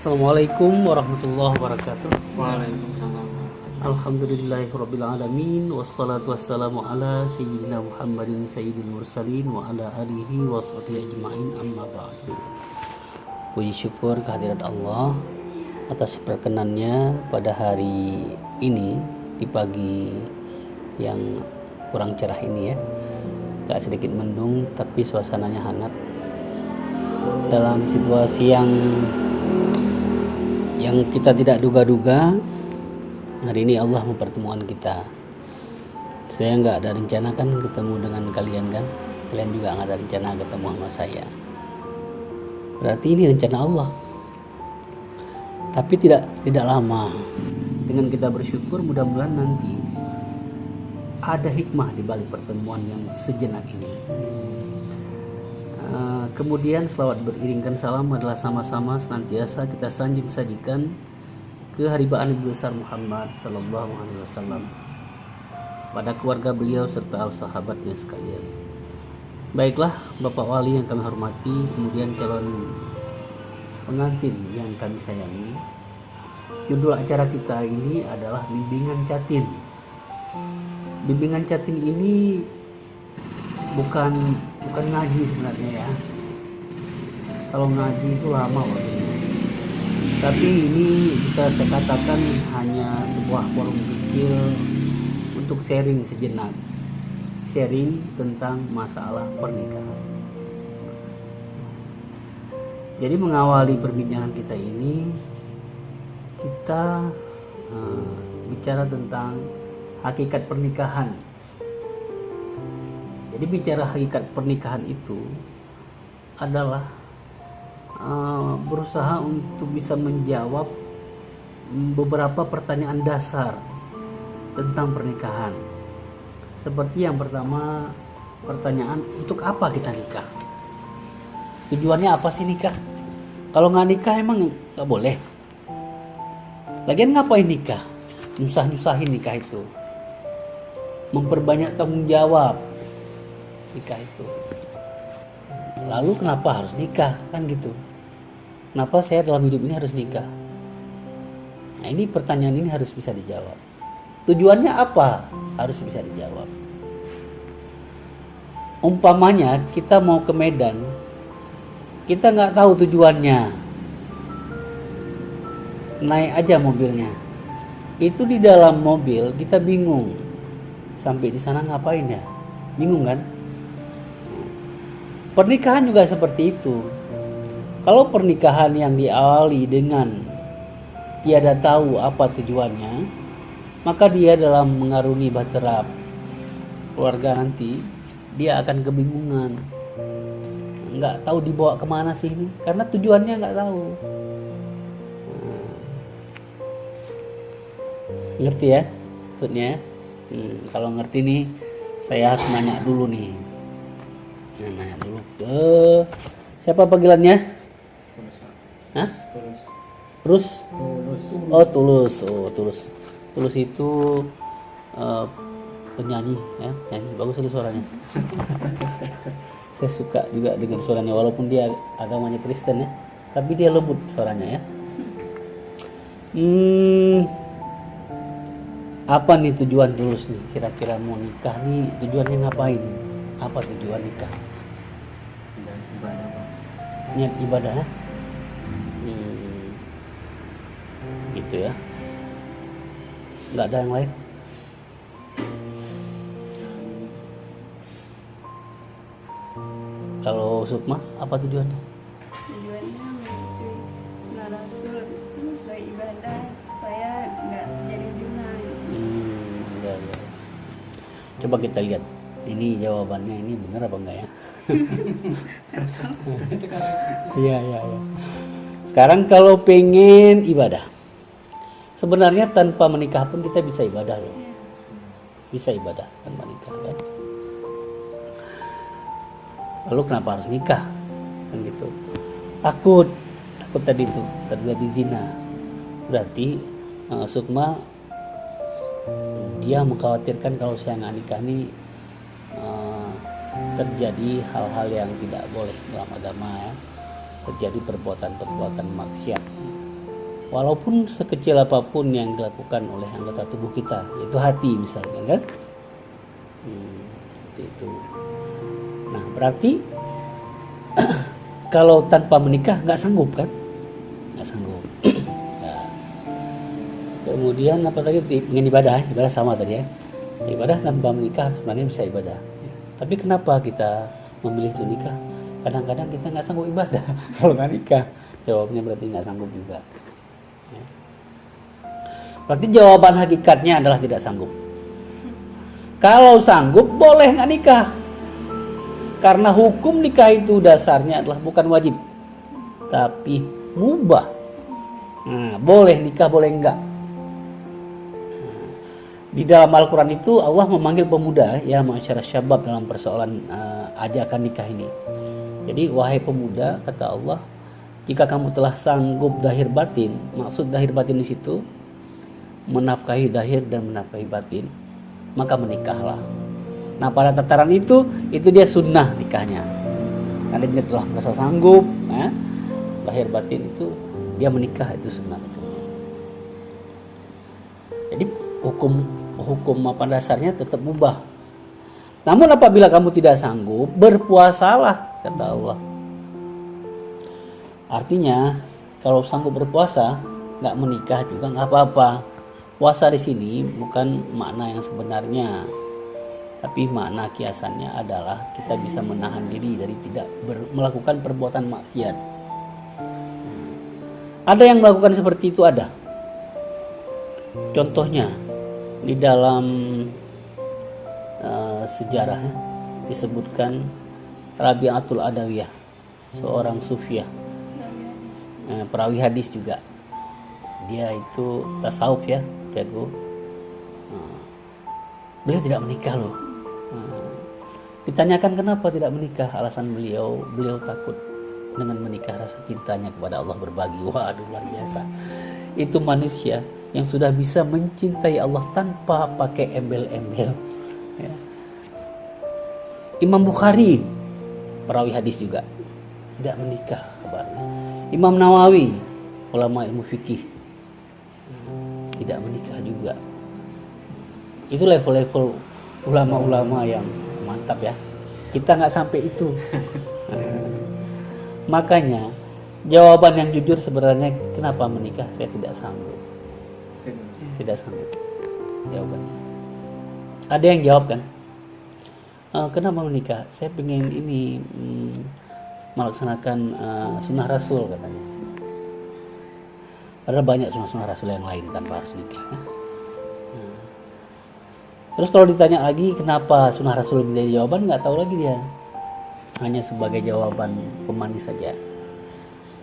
Assalamualaikum warahmatullahi wabarakatuh. Waalaikumsalam. Alhamdulillahirabbil alamin wassalatu wassalamu ala sayyidina Muhammadin sayyidil mursalin wa ala alihi washabihi ajmain amma ba'du. Puji syukur kehadirat Allah atas perkenannya pada hari ini di pagi yang kurang cerah ini ya. Gak sedikit mendung tapi suasananya hangat. Dalam situasi yang kita tidak duga-duga, hari ini Allah mempertemukan kita. Saya nggak ada rencana kan ketemu dengan kalian kan, kalian juga nggak ada rencana ketemu sama saya. Berarti ini rencana Allah. Tapi tidak lama. Dengan kita bersyukur, mudah-mudahan nanti ada hikmah di balik pertemuan yang sejenak ini. Kemudian selawat beriringkan salam adalah sama-sama senantiasa kita sajikan keharibaan Nabi besar Muhammad sallallahu alaihi wasallam pada keluarga beliau serta sahabatnya sekalian. Baiklah Bapak Wali yang kami hormati, kemudian calon pengantin yang kami sayangi. Judul acara kita ini adalah Bimbingan Catin. Bimbingan Catin ini bukan ngaji sebenarnya ya. Kalau ngaji itu lama waktunya. Tapi ini bisa saya katakan hanya sebuah forum kecil untuk sharing sejenak. Sharing tentang masalah pernikahan. Jadi mengawali perbincangan kita ini, kita bicara tentang hakikat pernikahan. Jadi bicara hakikat pernikahan itu adalah berusaha untuk bisa menjawab beberapa pertanyaan dasar tentang pernikahan. Seperti yang pertama, pertanyaan untuk apa kita nikah? Tujuannya apa sih nikah? Kalau nggak nikah emang nggak boleh. Lagian ngapain nikah? Nyusah-nyusahin nikah itu. Memperbanyak tanggung jawab nikah itu. Lalu kenapa harus nikah? Kan gitu. Kenapa saya dalam hidup ini harus nikah? Nah, ini pertanyaan ini harus bisa dijawab. Tujuannya apa? Harus bisa dijawab. Umpamanya kita mau ke Medan, kita nggak tahu tujuannya. Naik aja mobilnya. Itu di dalam mobil kita bingung. Sampai di sana ngapain ya? Bingung kan? Pernikahan juga seperti itu. Kalau pernikahan yang diawali dengan tiada tahu apa tujuannya, maka dia dalam mengarungi bahtera keluarga nanti, dia akan kebingungan. Nggak tahu dibawa kemana sih ini, karena tujuannya nggak tahu. Ngerti ya maksudnya? Kalau ngerti nih, saya harus nanya dulu nih. Nanya dulu ke siapa panggilannya? Hah? Tulus. Oh Tulus. Tulus itu penyanyi ya, nyanyi bagus sekali suaranya. Saya suka juga dengan suaranya walaupun dia agamanya Kristen ya, tapi dia lembut suaranya ya. Apa nih tujuan Tulus nih? Kira-kira mau nikah nih tujuannya ngapain? Apa tujuan nikah? Niat ibadah ya? Gitu ya. Nggak ada yang lain. Kalau Sukma apa tujuannya? Tujuannya mengikuti sunnah Rasul, habis itu sebagai ibadah supaya nggak terjadi zina. Ya. Coba kita lihat. Ini jawabannya ini benar apa enggak ya? Iya. Sekarang kalau pengen ibadah, sebenarnya tanpa menikah pun kita bisa ibadah loh. Bisa ibadah tanpa nikah kan? Lalu kenapa harus nikah? Kan gitu. Takut tadi itu terjadi zina. Berarti Sukma dia mengkhawatirkan kalau saya nggak nikah nih terjadi hal-hal yang tidak boleh dalam agama ya. Terjadi perbuatan-perbuatan maksiat. walaupun sekecil apapun yang dilakukan oleh anggota tubuh kita, yaitu hati misalkan kan. Seperti itu. Nah berarti kalau tanpa menikah nggak sanggup kan? Nggak sanggup. Nah, kemudian apa tadi, ingin ibadah sama tadi ya. Ibadah tanpa menikah sebenarnya bisa ibadah. Tapi kenapa kita memilih untuk nikah? Kadang-kadang kita nggak sanggup ibadah kalau nggak nikah. Jawabnya berarti nggak sanggup juga. Ya. Berarti jawaban hakikatnya adalah tidak sanggup. Kalau sanggup boleh nggak nikah. Karena hukum nikah itu dasarnya adalah bukan wajib, tapi mubah. Nah, boleh nikah, boleh enggak. Di dalam Al-Quran itu Allah memanggil pemuda, ya masyarakat syabab, dalam persoalan ajakan nikah ini. Jadi wahai pemuda, kata Allah, jika kamu telah sanggup zahir batin, maksud zahir batin di situ menafkahi zahir dan menafkahi batin, maka menikahlah. Nah pada tataran itu dia sunnah nikahnya. Karena dia telah merasa sanggup, lahir batin itu dia menikah, itu sunnah. Jadi hukum apa dasarnya tetap mubah. Namun apabila kamu tidak sanggup, berpuasalah, kata Allah. Artinya kalau sanggup berpuasa, nggak menikah juga nggak apa-apa. Puasa di sini bukan makna yang sebenarnya. Tapi makna kiasannya adalah kita bisa menahan diri dari tidak melakukan perbuatan maksiat. Ada yang melakukan seperti itu, ada. Contohnya di dalam sejarah disebutkan Rabi'atul Adawiyah, seorang sufiah, perawi hadis juga. Dia itu tasawuf ya, jago. Beliau tidak menikah loh. Ditanyakan kenapa tidak menikah, alasan beliau takut dengan menikah rasa cintanya kepada Allah berbagi. Waduh, luar biasa. Itu manusia yang sudah bisa mencintai Allah tanpa pakai embel-embel. Ya. Imam Bukhari, perawi hadis juga, tidak menikah kabarnya. Imam Nawawi, ulama ilmu fikih, tidak menikah juga. Itu level-level ulama-ulama yang mantap ya. Kita nggak sampai itu. Makanya jawaban yang jujur sebenarnya, kenapa menikah? Saya tidak sanggup. Tidak sanggup. Jawabannya. Ada yang jawab kan? Kenapa menikah? Saya pengen ini melaksanakan sunnah Rasul katanya. Padahal banyak sunnah Rasul yang lain tanpa harus nikah. Terus kalau ditanya lagi kenapa sunnah Rasul menjadi jawaban, nggak tahu lagi dia. Hanya sebagai jawaban pemanis saja.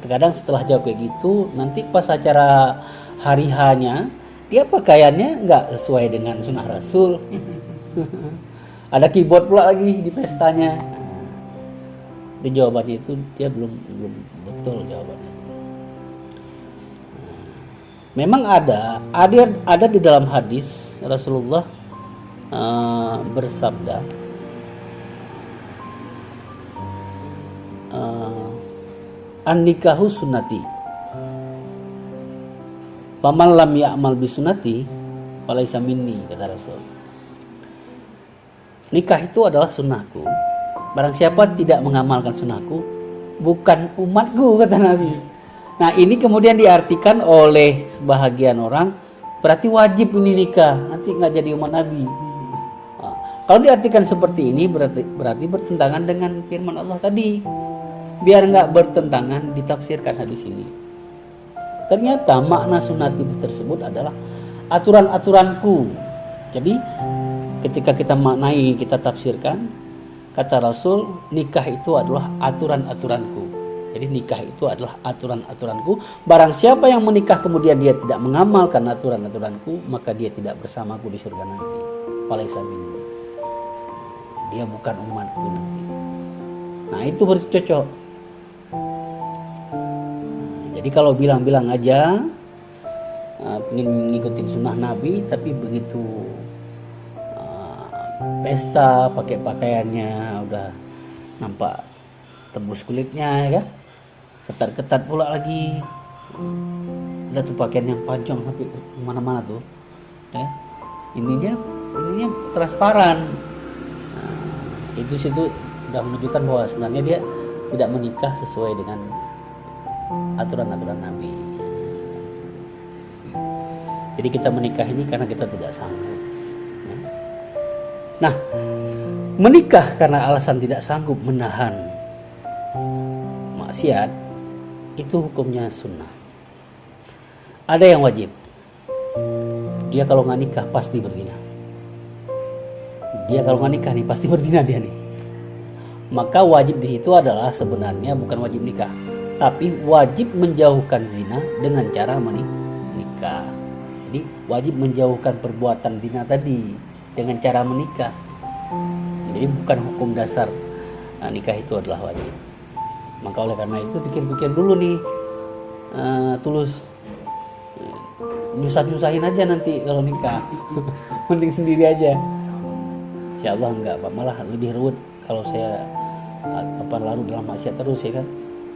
Terkadang setelah jawab kayak gitu, nanti pas acara hari H-nya, dia pakaiannya nggak sesuai dengan sunnah Rasul. Ada keyboard pula lagi di pestanya. Itu jawabannya itu dia belum betul jawabannya. Memang ada di dalam hadis Rasulullah bersabda, an-nikahu sunnati, faman lam ya'mal bi sunnati falaysa minni, kata Rasul. Nikah itu adalah sunnahku. Barang siapa tidak mengamalkan sunnahku, bukan umatku, kata Nabi. Nah ini kemudian diartikan oleh sebahagian orang, berarti wajib ini nikah, nanti nggak jadi umat Nabi. Kalau diartikan seperti ini berarti bertentangan dengan firman Allah tadi. Biar nggak bertentangan, ditafsirkan hadis ini. Ternyata makna sunnati tersebut adalah aturan-aturanku. Jadi ketika kita maknai, kita tafsirkan, kata Rasul, nikah itu adalah aturan-aturanku. Jadi nikah itu adalah aturan-aturanku. Barang siapa yang menikah kemudian dia tidak mengamalkan aturan-aturanku, maka dia tidak bersamaku di surga nanti. Falaysa minni. Dia bukan umatku nanti. Nah itu bercocok. Jadi kalau bilang-bilang aja ingin ngikutin sunnah Nabi, tapi begitu pesta pakai pakaiannya udah nampak tembus kulitnya ya, ketat-ketat pula lagi. ada tuh pakaian yang panjang sampai kemana-mana tuh, ya. Ininya transparan. Nah, itu situ sudah menunjukkan bahwa sebenarnya dia tidak menikah sesuai dengan aturan-aturan Nabi. Jadi kita menikah ini karena kita tidak sanggup. Nah, menikah karena alasan tidak sanggup menahan maksiat itu hukumnya sunnah. Ada yang wajib. Dia kalau nggak nikah pasti berzina. Dia kalau nggak nikah nih pasti berzina dia nih. Maka wajib di situ adalah sebenarnya bukan wajib nikah, tapi wajib menjauhkan zina dengan cara menikah. Jadi wajib menjauhkan perbuatan zina tadi dengan cara menikah. Jadi bukan hukum dasar nikah itu adalah wajib. Maka oleh karena itu pikir-pikir dulu nih, tulus. Nyusah-nyusahin aja nanti kalau nikah. Mending sendiri aja. Insya Allah enggak, Pak. Malah lebih ruwet kalau saya larut dalam maksiat terus, ya kan.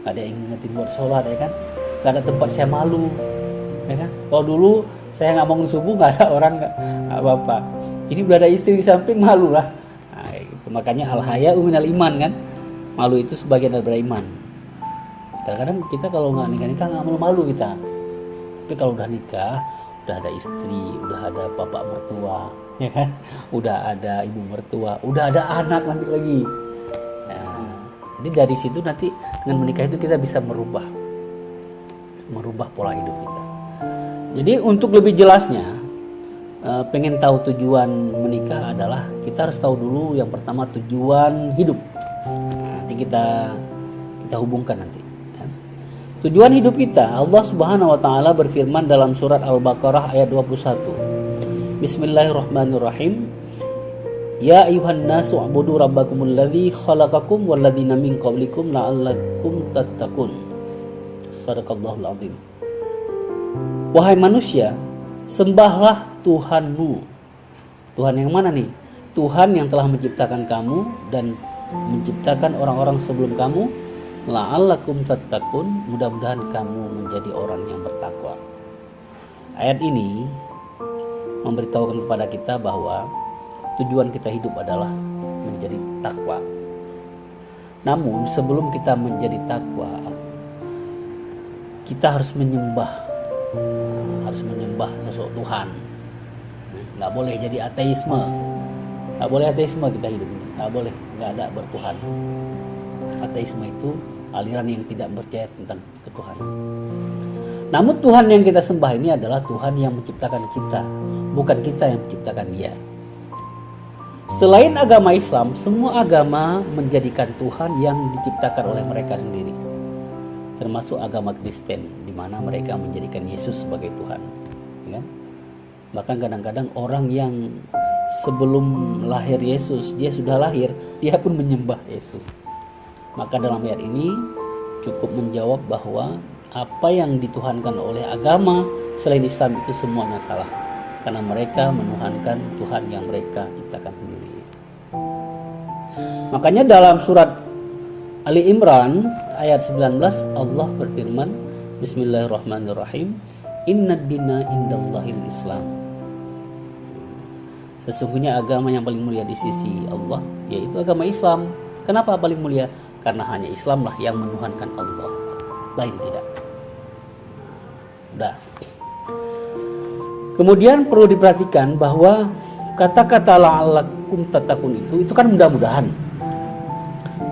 Gak ada yang ngingetin buat sholat, ya kan. Gak ada tempat saya malu, ya kan. Kalau dulu saya nggak bangun subuh, nggak ada orang, nggak apa-apa. Ini udah ada istri di samping, malu lah. Nah, gitu. Makanya al-haya'u minal iman kan. Malu itu sebagian daripada iman. Kadang-kadang kita kalau nggak nikah nggak malu-malu kita. Tapi kalau udah nikah, udah ada istri, udah ada bapak mertua, ya kan, udah ada ibu mertua, udah ada anak nanti lagi. Nah, jadi dari situ nanti dengan menikah itu kita bisa merubah pola hidup kita. Jadi untuk lebih jelasnya, pengen tahu tujuan menikah adalah kita harus tahu dulu yang pertama tujuan hidup. Nanti kita hubungkan nanti. Tujuan hidup kita, Allah Subhanahu wa taala berfirman dalam surat Al-Baqarah ayat 21. Bismillahirrahmanirrahim. Ya ayuhan nasu u'budu rabbakumul ladzi khalaqakum wal ladzina min qablikum la'allakum tattaqun. Shadaqallahul azim. Wahai manusia, sembahlah Tuhanmu. Tuhan yang mana nih? Tuhan yang telah menciptakan kamu dan menciptakan orang-orang sebelum kamu. La'allakum tattaqun, mudah-mudahan kamu menjadi orang yang bertakwa. Ayat ini memberitahukan kepada kita bahwa tujuan kita hidup adalah menjadi takwa. Namun sebelum kita menjadi takwa, kita harus menyembah sosok Tuhan. Nggak boleh jadi ateisme. Nggak boleh ateisme kita hidup. Nggak boleh, nggak ada bertuhan. Ateisme itu aliran yang tidak percaya tentang ketuhanan. Namun Tuhan yang kita sembah ini adalah Tuhan yang menciptakan kita, bukan kita yang menciptakan Dia. Selain agama Islam, semua agama menjadikan Tuhan yang diciptakan oleh mereka sendiri. Termasuk agama Kristen, di mana mereka menjadikan Yesus sebagai Tuhan. Ya? Bahkan kadang-kadang orang yang sebelum lahir Yesus, dia sudah lahir, dia pun menyembah Yesus. Maka dalam ayat ini cukup menjawab bahwa apa yang dituhankan oleh agama selain Islam itu semuanya salah. Karena mereka menuhankan Tuhan yang mereka ciptakan sendiri. Makanya dalam surat Ali Imran ayat 19 Allah berfirman, Bismillahirrahmanirrahim, Innad dina indallahil Islam. Sesungguhnya agama yang paling mulia di sisi Allah yaitu agama Islam. Kenapa paling mulia? Karena hanya Islamlah yang menuhankan Allah, lain tidak. Udah. Kemudian perlu diperhatikan bahwa kata-kata la'allakum tattaqun itu kan mudah-mudahan.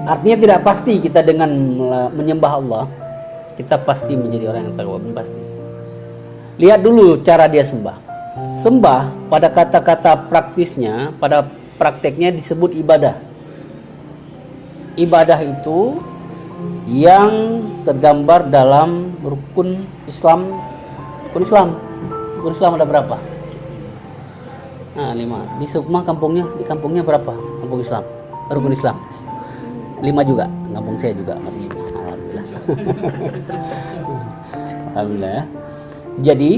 Artinya tidak pasti kita dengan menyembah Allah kita pasti menjadi orang yang takwa, pasti. Lihat dulu cara dia sembah. Sembah pada kata-kata praktisnya, pada prakteknya disebut ibadah. Ibadah itu yang tergambar dalam rukun Islam. Rukun Islam ada berapa? Nah, 5. Di Sukma di kampungnya berapa? Kampung Islam, rukun Islam. 5 juga. Kampung saya juga masih 5. Alhamdulillah. Alhamdulillah. Jadi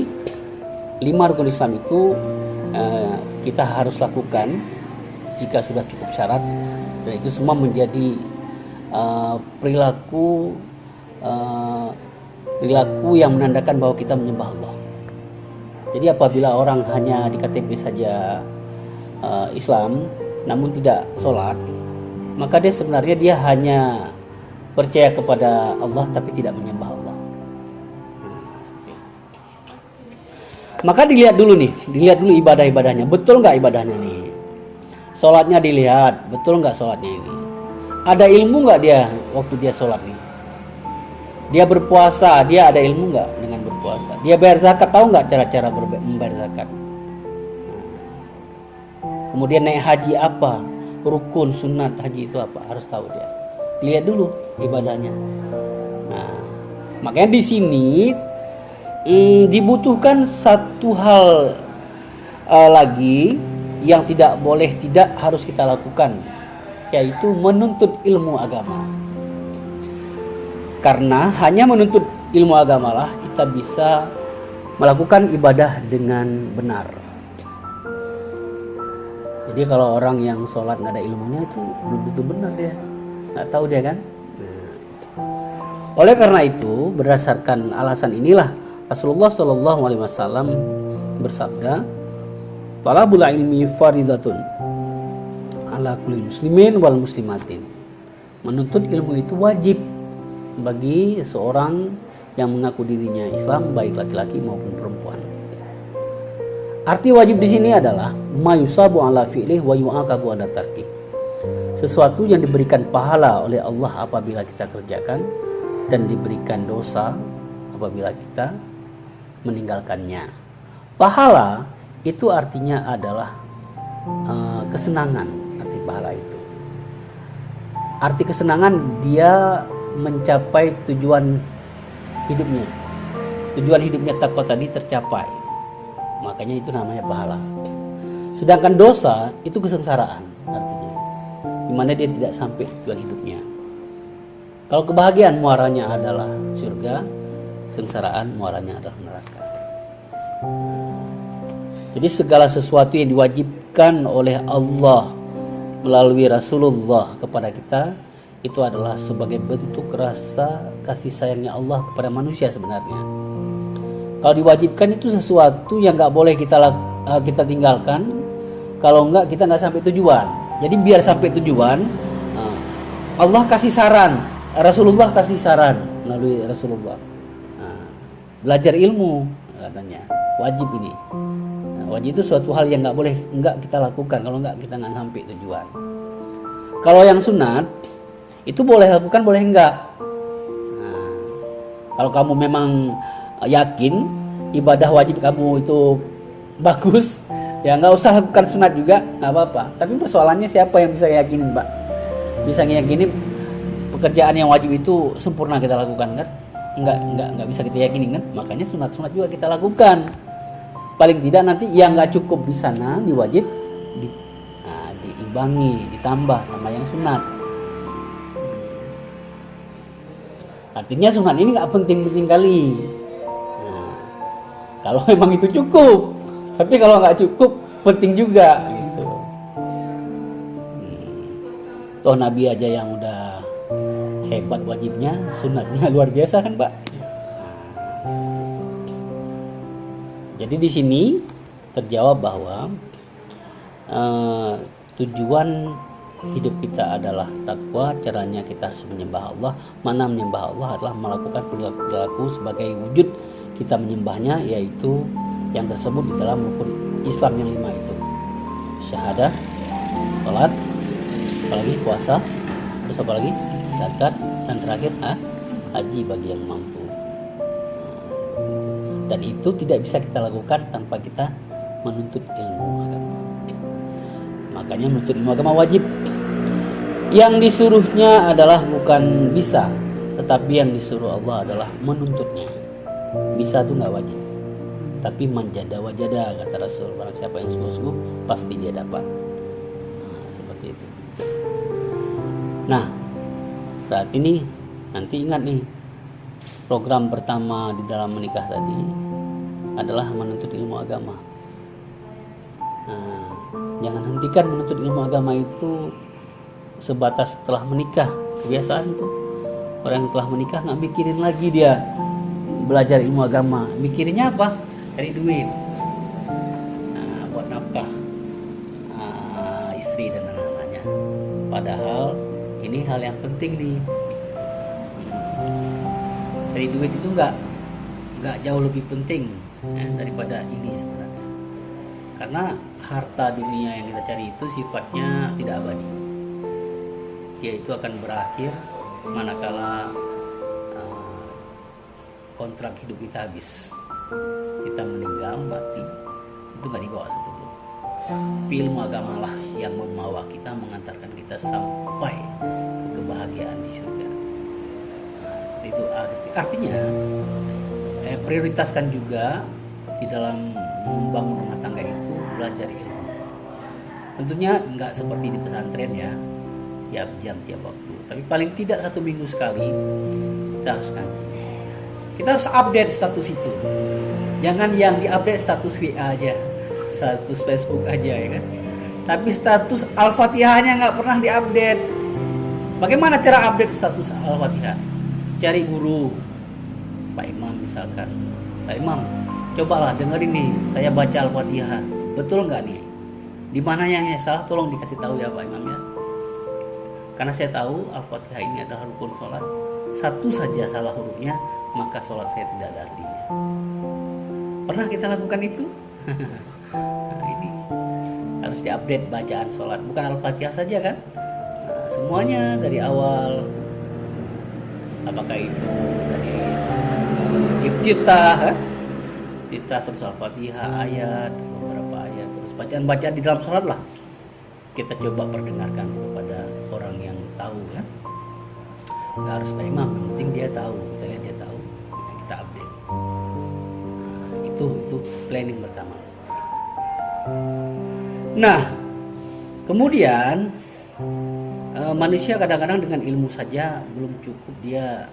5 rukun Islam itu kita harus lakukan jika sudah cukup syarat. Dan itu semua menjadi perilaku perilaku yang menandakan bahwa kita menyembah Allah. Jadi apabila orang hanya di KTP saja Islam namun tidak sholat, maka dia sebenarnya dia hanya percaya kepada Allah tapi tidak menyembah Allah. Maka dilihat dulu ibadah-ibadahnya, betul nggak ibadahnya nih? Sholatnya dilihat, betul nggak sholatnya ini? Ada ilmu nggak dia waktu dia sholat nih? Dia berpuasa, dia ada ilmu nggak dengan berpuasa? Dia bayar zakat, tahu nggak cara-cara membayar zakat? Kemudian naik haji apa? Rukun, sunat haji itu apa? Harus tahu dia. Dilihat dulu ibadahnya. Nah, makanya di sini dibutuhkan satu hal lagi yang tidak harus kita lakukan, yaitu menuntut ilmu agama. Karena hanya menuntut ilmu agamalah kita bisa melakukan ibadah dengan benar. Jadi kalau orang yang sholat nggak ada ilmunya itu belum tentu benar dia, nggak tahu dia kan. Oleh karena itu, berdasarkan alasan inilah Rasulullah Shallallahu Alaihi Wasallam bersabda, "Talabul ilmi faridatun ala kulli muslimin wal muslimatin." Menuntut ilmu itu wajib bagi seorang yang mengaku dirinya Islam, baik laki-laki maupun perempuan. Arti wajib di sini adalah mayusabu ala fi'lih wa yu'aqabu ala tarkih. Sesuatu yang diberikan pahala oleh Allah apabila kita kerjakan dan diberikan dosa apabila kita meninggalkannya. Pahala itu artinya adalah kesenangan, arti pahala itu. Arti kesenangan dia mencapai tujuan hidupnya. Tujuan hidupnya takwa tadi tercapai. Makanya itu namanya pahala. Sedangkan dosa itu kesengsaraan artinya. Dimana dia tidak sampai tujuan hidupnya. Kalau kebahagiaan muaranya adalah surga, kesengsaraan muaranya adalah neraka. Jadi segala sesuatu yang diwajibkan oleh Allah melalui Rasulullah kepada kita itu adalah sebagai bentuk rasa kasih sayangnya Allah kepada manusia sebenarnya. Kalau diwajibkan itu sesuatu yang nggak boleh kita tinggalkan. Kalau nggak kita nggak sampai tujuan. Jadi biar sampai tujuan, Allah kasih saran, Rasulullah kasih saran melalui Rasulullah. Belajar ilmu katanya wajib ini. Wajib itu suatu hal yang nggak boleh nggak kita lakukan. Kalau nggak kita nggak sampai tujuan. Kalau yang sunat itu boleh lakukan, boleh enggak. Kalau kamu memang yakin ibadah wajib kamu itu bagus, ya nggak usah lakukan sunat juga, nggak apa-apa. Tapi persoalannya siapa yang bisa yakinin, Mbak? Bisa yakinin pekerjaan yang wajib itu sempurna kita lakukan kan? Nggak bisa kita yakinin kan? Makanya sunat-sunat juga kita lakukan. Paling tidak nanti yang nggak cukup di sana diwajib diimbangi, ditambah sama yang sunat. Artinya sunat ini nggak penting-penting kali. Kalau memang itu cukup, tapi kalau nggak cukup penting juga gitu. Toh Nabi aja yang udah hebat wajibnya, sunatnya luar biasa kan, Pak? Jadi di sini terjawab bahwa tujuan hidup kita adalah takwa. Caranya kita harus menyembah Allah. Mana menyembah Allah adalah melakukan perilaku sebagai wujud kita menyembahnya, yaitu yang tersebut di dalam rukun Islam yang 5 itu: syahadah, salat, apalagi puasa, terus apalagi zakat, dan terakhir haji bagi yang mampu. Dan itu tidak bisa kita lakukan tanpa kita menuntut ilmu agama. Makanya menuntut ilmu agama wajib. Yang disuruhnya adalah bukan bisa, tetapi yang disuruh Allah adalah menuntutnya. Bisa itu nggak wajib, tapi manjada wajada kata Rasul. Barang siapa yang sungguh-sungguh pasti dia dapat. Seperti itu. Nah, berarti nih nanti ingat nih, program pertama di dalam menikah tadi adalah menuntut ilmu agama. Jangan hentikan menuntut ilmu agama itu sebatas setelah menikah. Kebiasaan tuh orang yang telah menikah nggak mikirin lagi dia belajar ilmu agama, mikirnya apa? Cari duit, buat nafkah istri dan anak-anaknya. Padahal ini hal yang penting nih. Cari duit itu nggak jauh lebih penting daripada ini sebenarnya. Karena harta dunia yang kita cari itu sifatnya tidak abadi. Dia itu akan berakhir manakala kontrak hidup kita habis. Kita meninggal, mati, itu nggak dibawa satupun. Tapi ilmu agama lah yang membawa kita, mengantarkan kita sampai ke kebahagiaan di surga. Seperti itu artinya prioritaskan juga di dalam membangun rumah tangga itu belajar ilmu. Tentunya nggak seperti di pesantren ya, tiap jam tiap waktu, tapi paling tidak 1 minggu sekali kita harus ngaji. Kita harus update status itu. Jangan yang diupdate status WA aja, status Facebook aja ya kan. Tapi status Al-Fatihahnya nggak pernah diupdate. Bagaimana cara update status Al-Fatihah? Cari guru, Pak Imam misalkan. Pak Imam, cobalah dengerin nih, saya baca Al-Fatihah. Betul nggak nih? Di mana yang salah? Tolong dikasih tahu ya Pak Imam ya. Karena saya tahu Al-Fatihah ini adalah rukun sholat. Satu saja salah hurufnya, maka sholat saya tidak ada artinya. Pernah kita lakukan itu? Nah, ini harus diupdate bacaan sholat. Bukan Al-Fatihah saja kan? Nah, semuanya dari awal. Apakah itu dari iftitah, kita terus Al-Fatihah ayat, beberapa ayat, terus bacaan-bacaan di dalam sholat lah. Kita coba perdengarkan kepada orang yang tahu kan. Nggak harus Pak Imam, yang penting dia tahu, kita lihat dia tahu, kita update. Nah, itu planning pertama. Nah, kemudian manusia kadang-kadang dengan ilmu saja belum cukup dia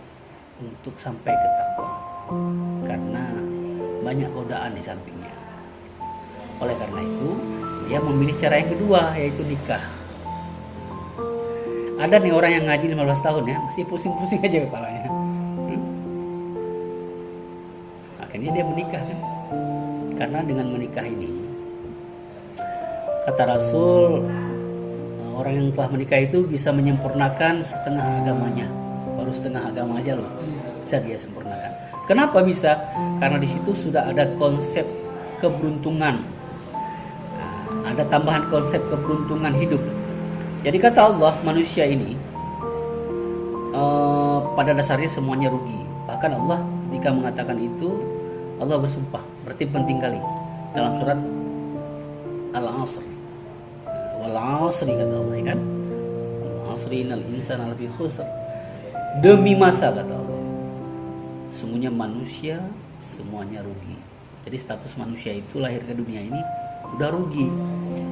untuk sampai ke takwa, karena banyak godaan di sampingnya. Oleh karena itu, dia memilih cara yang kedua, yaitu nikah. Ada nih orang yang ngaji 15 tahun ya, masih pusing-pusing aja kepalanya. Akhirnya dia menikah kan. Karena dengan menikah ini, kata Rasul, orang yang telah menikah itu bisa menyempurnakan setengah agamanya. Baru setengah agama aja loh, bisa dia sempurnakan. Kenapa bisa? Karena di situ sudah ada konsep keberuntungan. Ada tambahan konsep keberuntungan hidup. Jadi kata Allah, manusia ini pada dasarnya semuanya rugi. Bahkan Allah jika mengatakan itu, Allah bersumpah. Berarti penting kali. Dalam surat Al-Asr, wal asri kata Allah ya kan. Al-asri innal insana lafi khusr. Demi masa kata Allah, sungguhnya manusia semuanya rugi. Jadi status manusia itu lahir ke dunia ini udah rugi.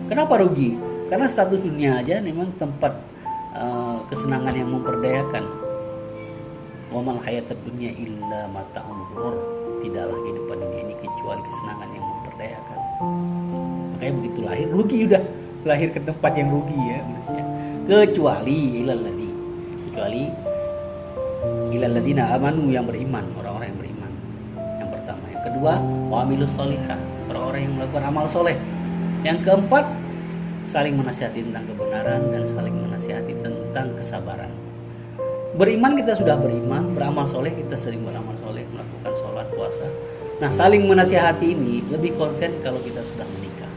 Kenapa rugi? Karena status dunia aja memang tempat kesenangan yang memperdayakan. Wa mal hayatad dunya illa mata'ul ghurur. Tidaklah kehidupan dunia ini kecuali kesenangan yang memperdayakan. Makanya begitu lahir rugi, udah lahir ke tempat yang rugi ya manusia. Kecuali ilal ladina amanu, yang beriman, orang-orang yang beriman. Yang pertama. Yang kedua, wa amilus sholihah, orang-orang yang melakukan amal soleh. Yang keempat, saling menasihati tentang kebenaran dan saling menasihati tentang kesabaran. Beriman kita sudah beriman, beramal soleh kita sering beramal soleh, melakukan sholat, puasa. Nah, saling menasihati ini lebih konsen kalau kita sudah menikah.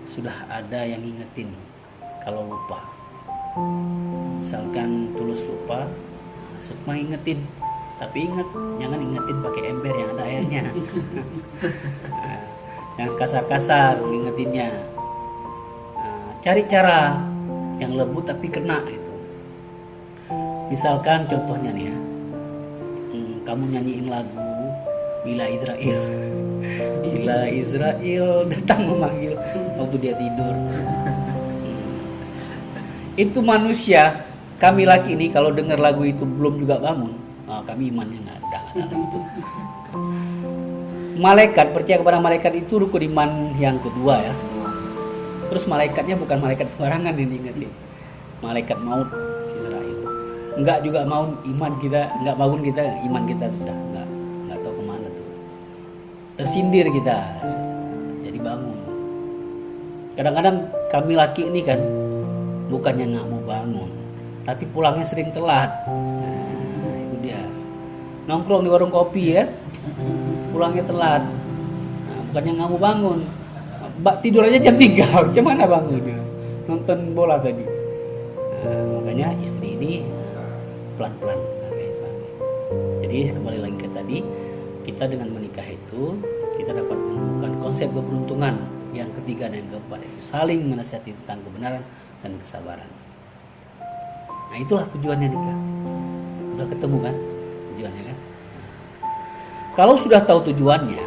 Sudah ada yang ngingetin kalau lupa. Misalkan tulus lupa, Sukma ingetin. Tapi ingat, jangan ingetin pakai ember yang ada airnya. Jangan kasar-kasar ingetinnya. Cari cara yang lembut tapi kena itu. Misalkan contohnya nih ya, kamu nyanyiin lagu Bila Israel. Bila Israel datang memanggil waktu dia tidur. Itu manusia, kami laki ini kalau dengar lagu itu belum juga bangun, kami imannya nggak ada itu. Malaikat, percaya kepada malaikat itu rukun iman yang kedua ya. Terus malaikatnya bukan malaikat sembarangan yang diingetin. Malaikat maut Israel. nggak juga mau iman kita, nggak bangun kita, iman kita udah nggak tahu kemana tuh, tersindir kita, jadi bangun. Kadang-kadang kami laki ini kan bukannya nggak mau bangun, tapi pulangnya sering telat. Nah, itu dia, nongkrong di warung kopi ya, pulangnya telat. Nah, bukannya nggak mau bangun, tidur aja jam 3, gimana bangunnya? Nonton bola tadi. Nah, makanya istri ini pelan-pelan pakai suami. Jadi kembali lagi ke tadi, kita dengan menikah itu kita dapat menemukan konsep keberuntungan yang ketiga dan yang keempat, itu saling menasihati tentang kebenaran dan kesabaran. Nah, itulah tujuannya nikah. Udah ketemu kan tujuannya kan? Kalau sudah tahu tujuannya,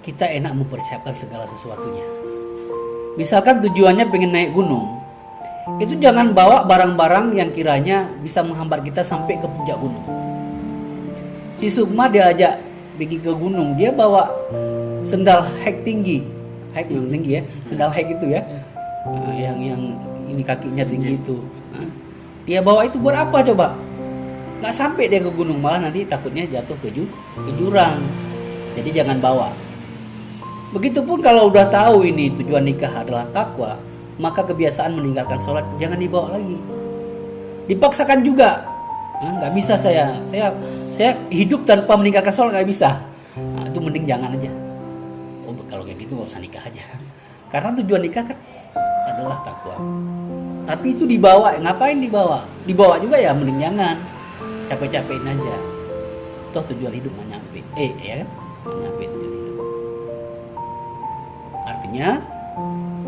kita enak mempersiapkan segala sesuatunya. Misalkan tujuannya pengen naik gunung, itu jangan bawa barang-barang yang kiranya bisa menghambat kita sampai ke puncak gunung. Si Sukma diajak pergi ke gunung, dia bawa sendal hike tinggi, hike yang tinggi ya, sendal hike itu ya, yang ini kakinya tinggi itu. Dia bawa itu buat apa coba? Nggak sampai dia ke gunung, malah nanti takutnya jatuh ke jurang. Jadi jangan bawa. Begitupun kalau udah tahu ini tujuan nikah adalah takwa, maka kebiasaan meninggalkan sholat jangan dibawa lagi. Dipaksakan juga, nggak bisa saya hidup tanpa meninggalkan sholat, nggak bisa. Nah, itu mending jangan aja. Oh, kalau kayak gitu nggak usah nikah aja. Karena tujuan nikah kan adalah takwa. Tapi itu dibawa, ngapain dibawa? Dibawa juga ya mending jangan. Capek-capekin aja. Toh tujuan hidup nggak nyampe. Ya kan? Nggak nyampe tujuan hidup. Artinya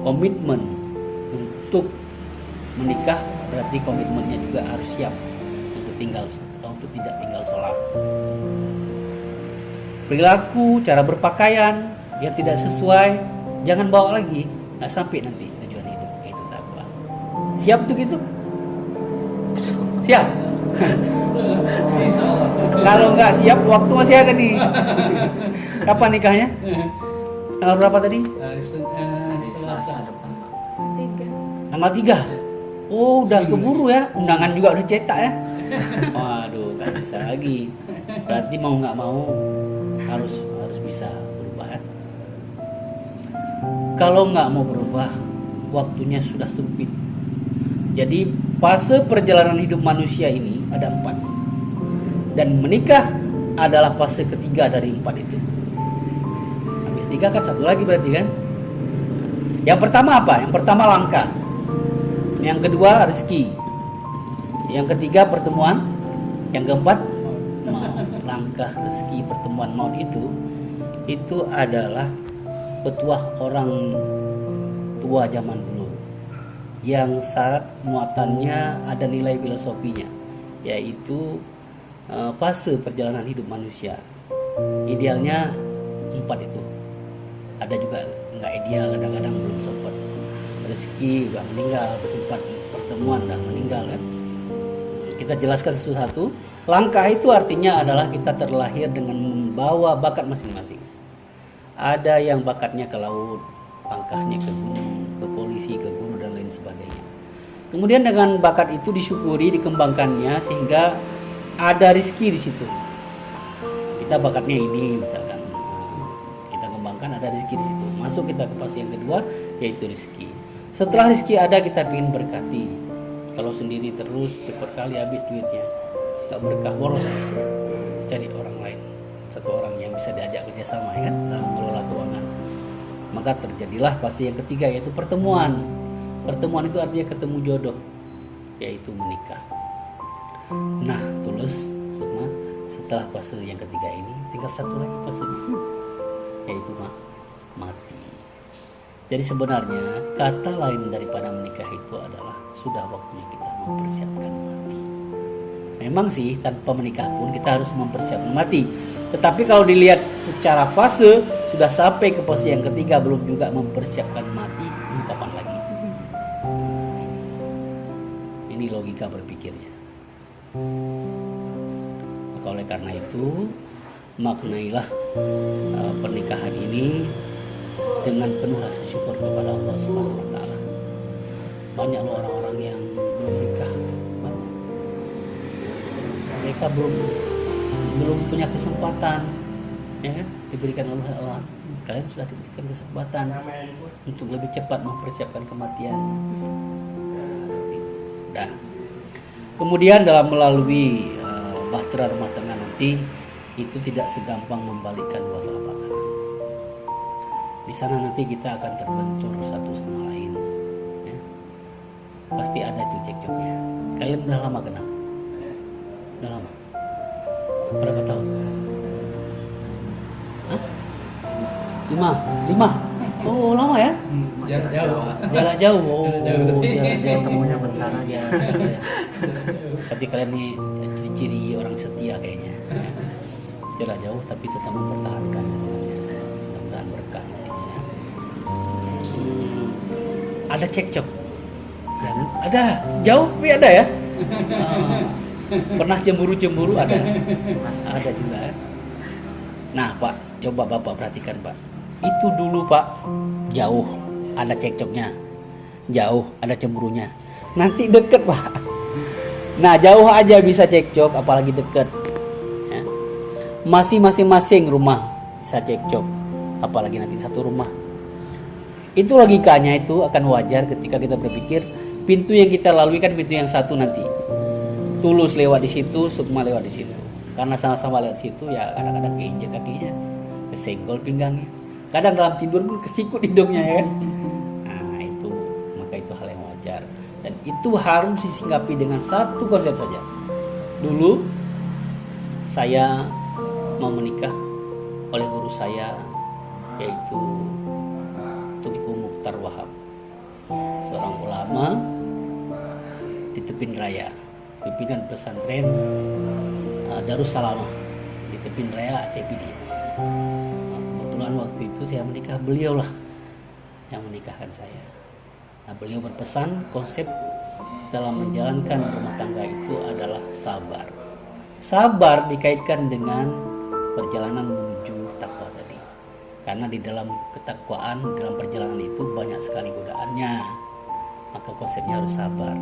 komitmen untuk menikah berarti komitmennya juga harus siap untuk tidak tinggal sholat. Perilaku, cara berpakaian yang tidak sesuai jangan bawa lagi, nggak sampai nanti tujuan hidup, itu takwa. Siap untuk itu? Siap. Kalau nggak siap, waktu masih ada nih. Kapan nikahnya? Tanggal berapa tadi? Selasa depan. 3. Tanggal 3. Oh, udah keburu ya. Undangan juga udah cetak ya. Waduh, nggak bisa lagi. Berarti mau nggak mau harus bisa berubah. Kalau nggak mau berubah, waktunya sudah sempit. Jadi fase perjalanan hidup manusia ini ada 4. Dan menikah adalah fase ketiga dari 4 itu. Habis 3 kan satu lagi berarti kan. Yang pertama apa? Yang pertama langkah. Yang kedua rezeki. Yang ketiga pertemuan. Yang keempat maut. Langkah, rezeki, pertemuan, maut itu adalah petuah orang tua zaman dulu yang syarat muatannya ada nilai filosofinya, yaitu fase perjalanan hidup manusia. Idealnya 4 itu. Ada juga nggak ideal, kadang-kadang belum sempat rezeki udah meninggal, sempat pertemuan udah meninggal kan. Kita jelaskan satu-satu. Langkah itu artinya adalah kita terlahir dengan membawa bakat masing-masing. Ada yang bakatnya ke laut, langkahnya ke gunung, ke polisi, ke guru dan lain sebagainya. Kemudian dengan bakat itu disyukuri, dikembangkannya sehingga ada rezeki di situ. Kita bakatnya ini misalkan, kita kembangkan ada rezeki di situ. Masuk kita ke fase yang kedua, yaitu rezeki. Setelah rezeki ada, kita ingin berkati. Kalau sendiri terus cepat kali habis duitnya, nggak berkah, boros. Cari orang lain, satu orang yang bisa diajak kerjasama ya kan dalam mengelola keuangan. Maka terjadilah fase yang ketiga, yaitu pertemuan. Pertemuan itu artinya ketemu jodoh, yaitu menikah. Nah, Tulus, Sukma, setelah fase yang ketiga ini tinggal satu lagi fase, yaitu mati. Jadi sebenarnya kata lain daripada menikah itu adalah sudah waktunya kita mempersiapkan mati. Memang sih tanpa menikah pun kita harus mempersiapkan mati. Tetapi kalau dilihat secara fase, sudah sampai ke fase yang ketiga belum juga mempersiapkan mati, kapan lagi? Ini logika berpikirnya. Maka oleh karena itu, maknailah pernikahan ini dengan penuh rasa syukur kepada Allah Subhanahu wa taala. Banyak loh orang-orang yang belum nikah, kita belum punya kesempatan, ya kan, diberikan oleh Allah. Kalian sudah diberikan kesempatan untuk lebih cepat mempersiapkan kematian. Nah, kemudian dalam melalui bahtera rumah tangga nanti itu tidak segampang membalikkan dua telapak tangan. Di sana nanti kita akan terbentur satu sama lain, ya. Pasti ada itu cekcoknya. Kalian udah lama kenal? Udah lama? Berapa tahun? Hah? 5? Oh, lama ya? Jarak jauh. Jarak jauh. Oh, Jarak jauh. jarak jauh. Ketemunya bentar aja. Biasa ya. Berarti kalian nih ciri-ciri orang setia kayaknya. Jarak jauh tapi tetap mempertahankan. Mudah-mudahan berkah nantinya ya. Ada cekcok. Dan ada jauh tapi ada ya. Pernah cemburu ada. Ada juga. Nah, Pak, coba Bapak perhatikan, Pak. Itu dulu, Pak, jauh ada cekcoknya. Jauh ada cemburunya. Nanti deket, Pak. Nah, jauh aja bisa cekcok, apalagi deket. Ya. Masih masing-masing rumah bisa cekcok, apalagi nanti satu rumah. Itu logikanya itu akan wajar ketika kita berpikir pintu yang kita lalui kan pintu yang satu nanti. Tulus lewat di situ, Sukma lewat di situ. Karena sama-sama lewat situ ya kadang-kadang keinjak kakinya, kesenggol pinggangnya. Kadang dalam tidur pun kesikut hidungnya ya kan. Nah, itu maka itu hal yang wajar dan itu harus disinggapi dengan satu konsep saja. Dulu saya mau menikah oleh guru saya yaitu Tukiku Mukhtar Wahab, seorang ulama di Tepin Raya, pimpinan pesantren Darussalamah di Tepin Raya Aceh Pidi. Kebetulan waktu itu saya menikah, beliau lah yang menikahkan saya. Nah, beliau berpesan konsep dalam menjalankan rumah tangga itu adalah sabar. Sabar dikaitkan dengan perjalanan menuju takwa tadi. Karena di dalam ketakwaan, dalam perjalanan itu banyak sekali godaannya. Maka konsepnya harus sabar.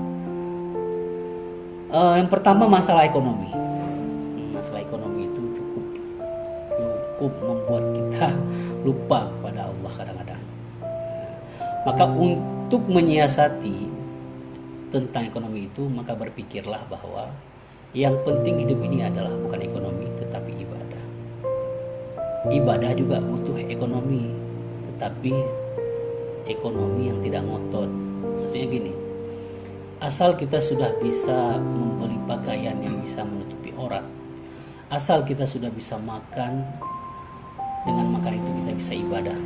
Yang pertama masalah ekonomi. Masalah ekonomi itu cukup membuat kita lupa kepada Allah kadang-kadang. Maka untuk menyiasati tentang ekonomi itu, maka berpikirlah bahwa yang penting hidup ini adalah bukan ekonomi tetapi ibadah. Ibadah juga butuh ekonomi, tetapi ekonomi yang tidak ngotot. Maksudnya gini, asal kita sudah bisa membeli pakaian yang bisa menutupi aurat, asal kita sudah bisa makan, dengan makan itu kita bisa ibadah.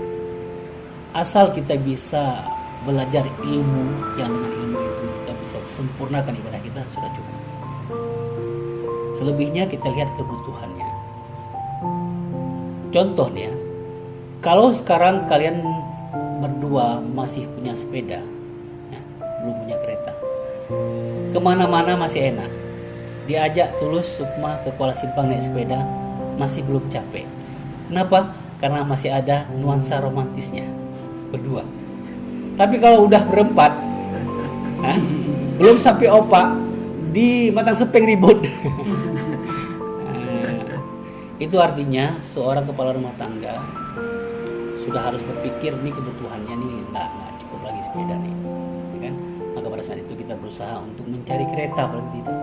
Asal kita bisa belajar ilmu, yang dengan ilmu itu kita bisa sempurnakan ibadah kita, sudah cukup. Selebihnya kita lihat kebutuhannya. Contohnya, kalau sekarang kalian berdua masih punya sepeda, ya, belum punya kereta, kemana-mana masih enak. Diajak Tulus Sukma ke Kuala Simpang naik sepeda, masih belum capek. Kenapa? Karena masih ada nuansa romantisnya berdua. Tapi kalau udah berempat, belum sampai opak, di Matang Sepeng ribut. Itu artinya seorang kepala rumah tangga sudah harus berpikir nih kebutuhannya nih nggak cukup lagi sepeda nih, ya kan? Maka pada saat itu kita berusaha untuk mencari kereta paling tidak.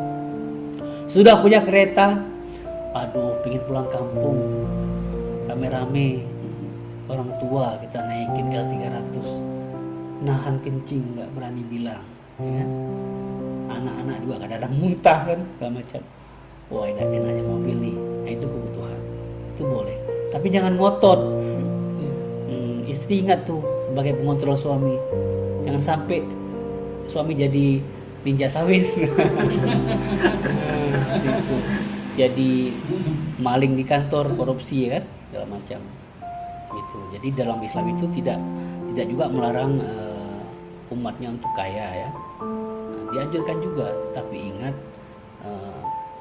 Sudah punya kereta, aduh, pingin pulang kampung, rame-rame, orang tua kita naikin L300, nahan kencing nggak berani bilang, ya kan? Anak-anak juga kadang-kadang muntah kan segala macam. Wah, enak-enaknya mobil nih. Nah, itu kebutuhan, itu boleh, tapi jangan ngotot. Istri ingat tuh sebagai pengontrol suami, jangan sampai suami jadi ninja sawit. Gitu. Jadi maling di kantor, korupsi, ya kan, segala macam gitu. Jadi dalam Islam itu tidak juga melarang umatnya untuk kaya, ya. Dianjurkan juga, tapi ingat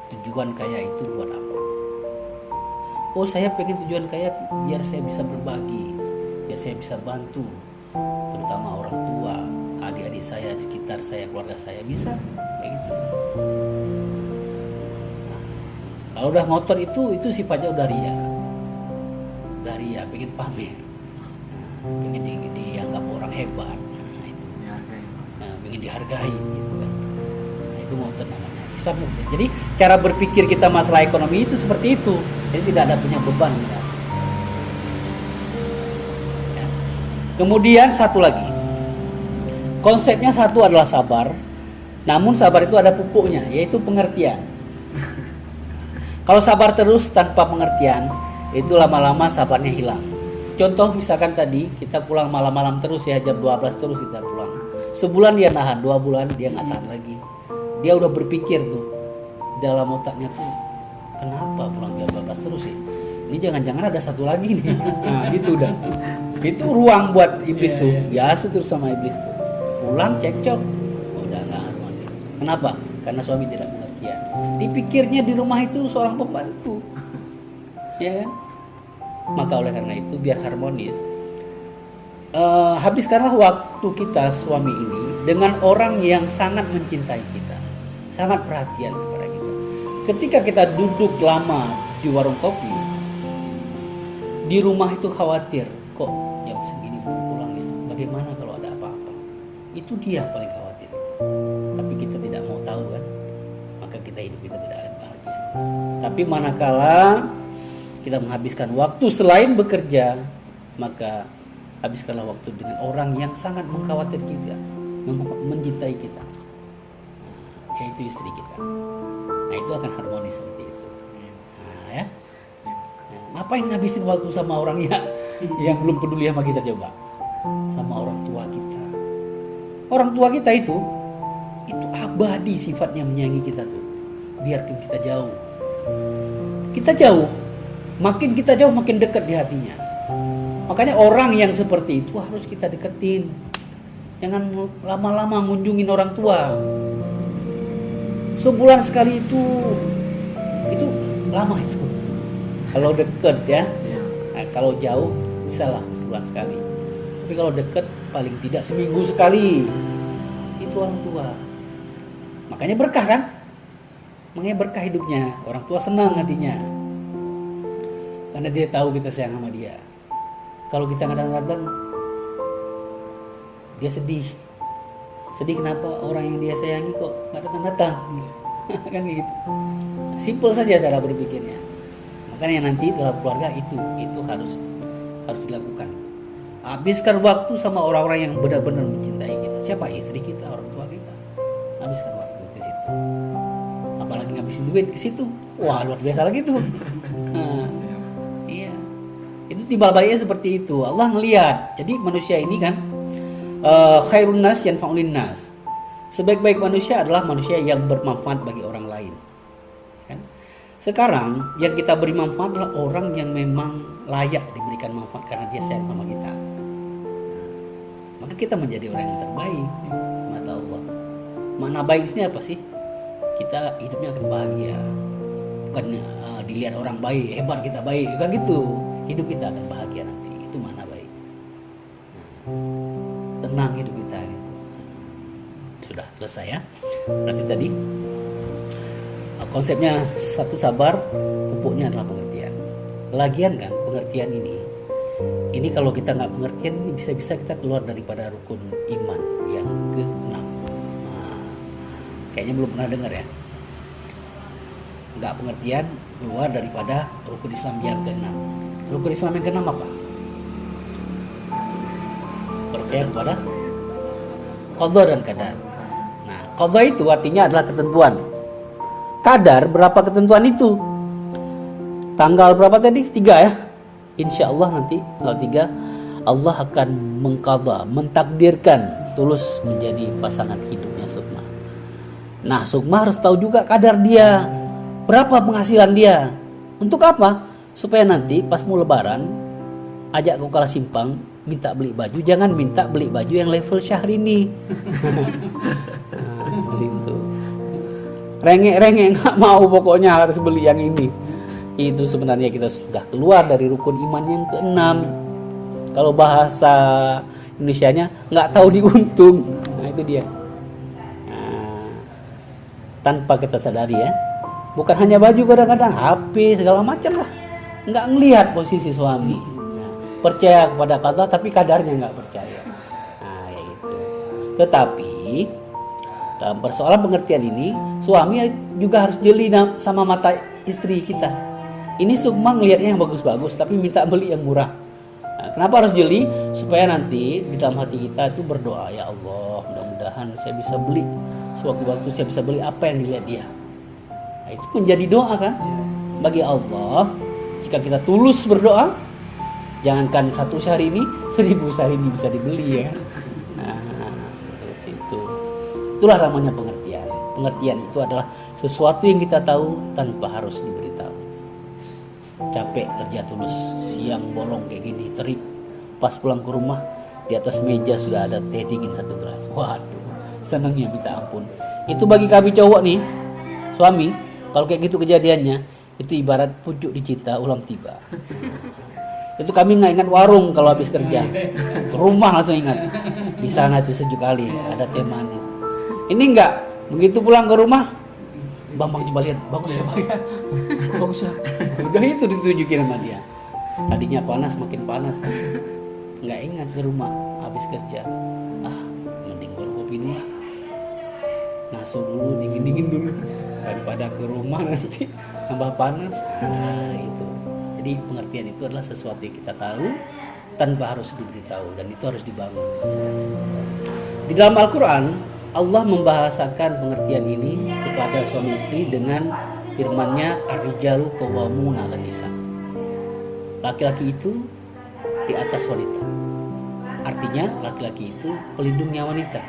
tujuan kaya itu buat apa? Oh, saya pengen tujuan kaya biar saya bisa berbagi, biar saya bisa bantu, terutama orang tua, adik-adik saya, sekitar saya, keluarga saya, bisa kayak gitu. Nah, Kalau udah ngotot itu sifatnya udah ria. Udah ria, pengen pamer. Pengen dianggap orang hebat. Nah, itu. Pengen dihargai gitu kan. Nah, itu ngotot namanya. Islam ngotot. Jadi cara berpikir kita masalah ekonomi itu seperti itu. Jadi tidak ada punya beban ya. Kemudian satu lagi, konsepnya satu adalah sabar. Namun sabar itu ada pupuknya, yaitu pengertian. Kalau sabar terus tanpa pengertian, itu lama-lama sabarnya hilang. Contoh misalkan tadi kita pulang malam-malam terus ya, jam 12 terus kita pulang. Sebulan dia nahan, 2 bulan dia nggak tahan lagi. Dia udah berpikir tuh dalam otaknya tuh, kenapa pulang jam 12 terus ya? Ini jangan-jangan ada satu lagi nih. Nah, gitu udah. Itu ruang buat iblis tuh. Biasa terus sama iblis tuh. Pulang cekcok. Udah nggak harmonis. Kenapa? Karena suami tidak pengertian. Dipikirnya di rumah itu seorang pembantu. Ya kan? Maka oleh karena itu biar harmonis, habiskanlah waktu kita suami ini dengan orang yang sangat mencintai kita, sangat perhatian kepada kita. Ketika kita duduk lama di warung kopi, di rumah itu khawatir, kok jam segini belum pulang ya? Bagaimana kalau ada apa-apa? Itu dia paling khawatir. Tapi kita tidak mau tahu kan? Maka hidup kita tidak akan bahagia. Tapi manakala kita menghabiskan waktu selain bekerja, maka habiskanlah waktu dengan orang yang sangat mengkhawatir kita, mencintai kita, yaitu istri kita. Nah, itu akan harmonis seperti itu. Nah, ya. Ngapain ngabisin waktu sama orang yang belum peduli sama kita, coba? Sama orang tua kita. Orang tua kita itu abadi sifatnya menyayangi kita tuh. Biarkan kita jauh. Kita jauh. Makin kita jauh makin dekat di hatinya. Makanya orang yang seperti itu harus kita deketin. Jangan lama-lama ngunjungin orang tua. Sebulan sekali itu lama itu. Kalau deket ya. Nah, kalau jauh bisalah sebulan sekali. Tapi kalau deket paling tidak seminggu sekali. Itu orang tua. Makanya berkah kan? Makanya berkah hidupnya. Orang tua senang hatinya. Karena dia tahu kita sayang sama dia. Kalau kita kadang-kadang dia sedih. Sedih kenapa orang yang dia sayangi kok nggak datang-datang. Kan gitu. Simpel saja cara berpikirnya. Makanya nanti dalam keluarga itu harus dilakukan. Habiskan waktu sama orang-orang yang benar-benar mencintai kita. Siapa? Istri kita, orang tua kita. Habiskan waktu ke situ. Apalagi ngabisin duit ke situ. Wah, luar biasa lagi tuh. Nah, iya. Itu timbal baliknya seperti itu. Allah ngelihat. Jadi manusia ini kan khairun nas yanfa'un nas. Sebaik-baik manusia adalah manusia yang bermanfaat bagi orang lain. Kan? Sekarang yang kita beri manfaat adalah orang yang memang layak diberikan manfaat karena dia sayang sama kita. Maka kita menjadi orang yang terbaik mata Allah. Makna baik ini apa sih? Kita hidupnya akan bahagia. Bukan dilihat orang baik, hebat kita baik, kan gitu. Hidup kita akan bahagia nanti. Itu makna baik. Tenang hidup kita. Sudah selesai ya. Berarti tadi konsepnya satu sabar, pupuknya adalah pengertian. Lagian kan pengertian ini kalau kita nggak pengertian ini bisa-bisa kita keluar daripada rukun iman yang ke-6. Nah, kayaknya belum pernah dengar ya. Nggak pengertian keluar daripada rukun Islam yang ke-6. Rukun Islam yang ke-6 apa? Percaya kepada qada dan qadar. Nah, qada itu artinya adalah ketentuan. Kadar berapa ketentuan itu? Tanggal berapa tadi? 3 ya. Insya Allah nanti tanggal 3 Allah akan mengqada, mentakdirkan Tulus menjadi pasangan hidupnya Sukma. Nah, Sukma harus tahu juga kadar dia. Berapa penghasilan dia? Untuk apa? Supaya nanti pas mau lebaran ajak kau kalah simpang minta beli baju, jangan minta beli baju yang level Syahrini. Nah, gitu. Rengek-rengek nggak mau, pokoknya harus beli yang ini. Itu sebenarnya kita sudah keluar dari rukun iman yang ke-6. Kalau bahasa Indonesianya nggak tahu diuntung. Nah, itu dia. Nah, tanpa kita sadari ya, Bukan hanya baju, kadang-kadang HP segala macam lah. Nggak ngelihat posisi suami. Nah, percaya kepada qada tapi kadarnya nggak percaya. Nah, ya gitu. Tetapi dalam persoalan pengertian ini, suami juga harus jeli sama mata istri kita. Ini Sukma ngelihatnya yang bagus-bagus tapi minta beli yang murah. Nah, kenapa harus jeli? Supaya nanti di dalam hati kita itu berdoa, ya Allah, mudah-mudahan saya bisa beli, sewaktu-waktu saya bisa beli apa yang dilihat dia. Nah, itu menjadi doa kan bagi Allah. Jika kita tulus berdoa, jangankan 1 sehari ini, 1000 sehari ini bisa dibeli ya. Nah, seperti itu. Itulah namanya pengertian. Pengertian itu adalah sesuatu yang kita tahu tanpa harus diberitahu. Capek kerja tulus, siang bolong kayak gini, terik. Pas pulang ke rumah, di atas meja sudah ada teh dingin 1 gelas. Waduh, senangnya minta ampun. Itu bagi kami cowok nih, suami, kalau kayak gitu kejadiannya, itu ibarat pucuk dicinta ulang tiba. Itu kami nggak ingat warung kalau habis kerja, ke rumah langsung ingat. Di sana itu sejuk kali ada teh manis. Ini enggak, begitu pulang ke rumah, Bang coba lihat, bagus ya Bang, bagus ya. Udah itu ditunjukin sama dia. Tadinya panas makin panas kan. Nggak ingat ke rumah habis kerja. Mending baru kopi dulu lah. Nasu dulu, dingin-dingin dulu. Daripada ke rumah nanti tambah panas. Nah itu. Jadi pengertian itu adalah sesuatu yang kita tahu tanpa harus diberitahu, dan itu harus dibangun. Di dalam Al-Quran, Allah membahasakan pengertian ini kepada suami istri dengan firman-Nya, ar-rijalu qawwamuna 'alan nisa. Laki-laki itu di atas wanita. Artinya laki-laki itu pelindungnya wanita.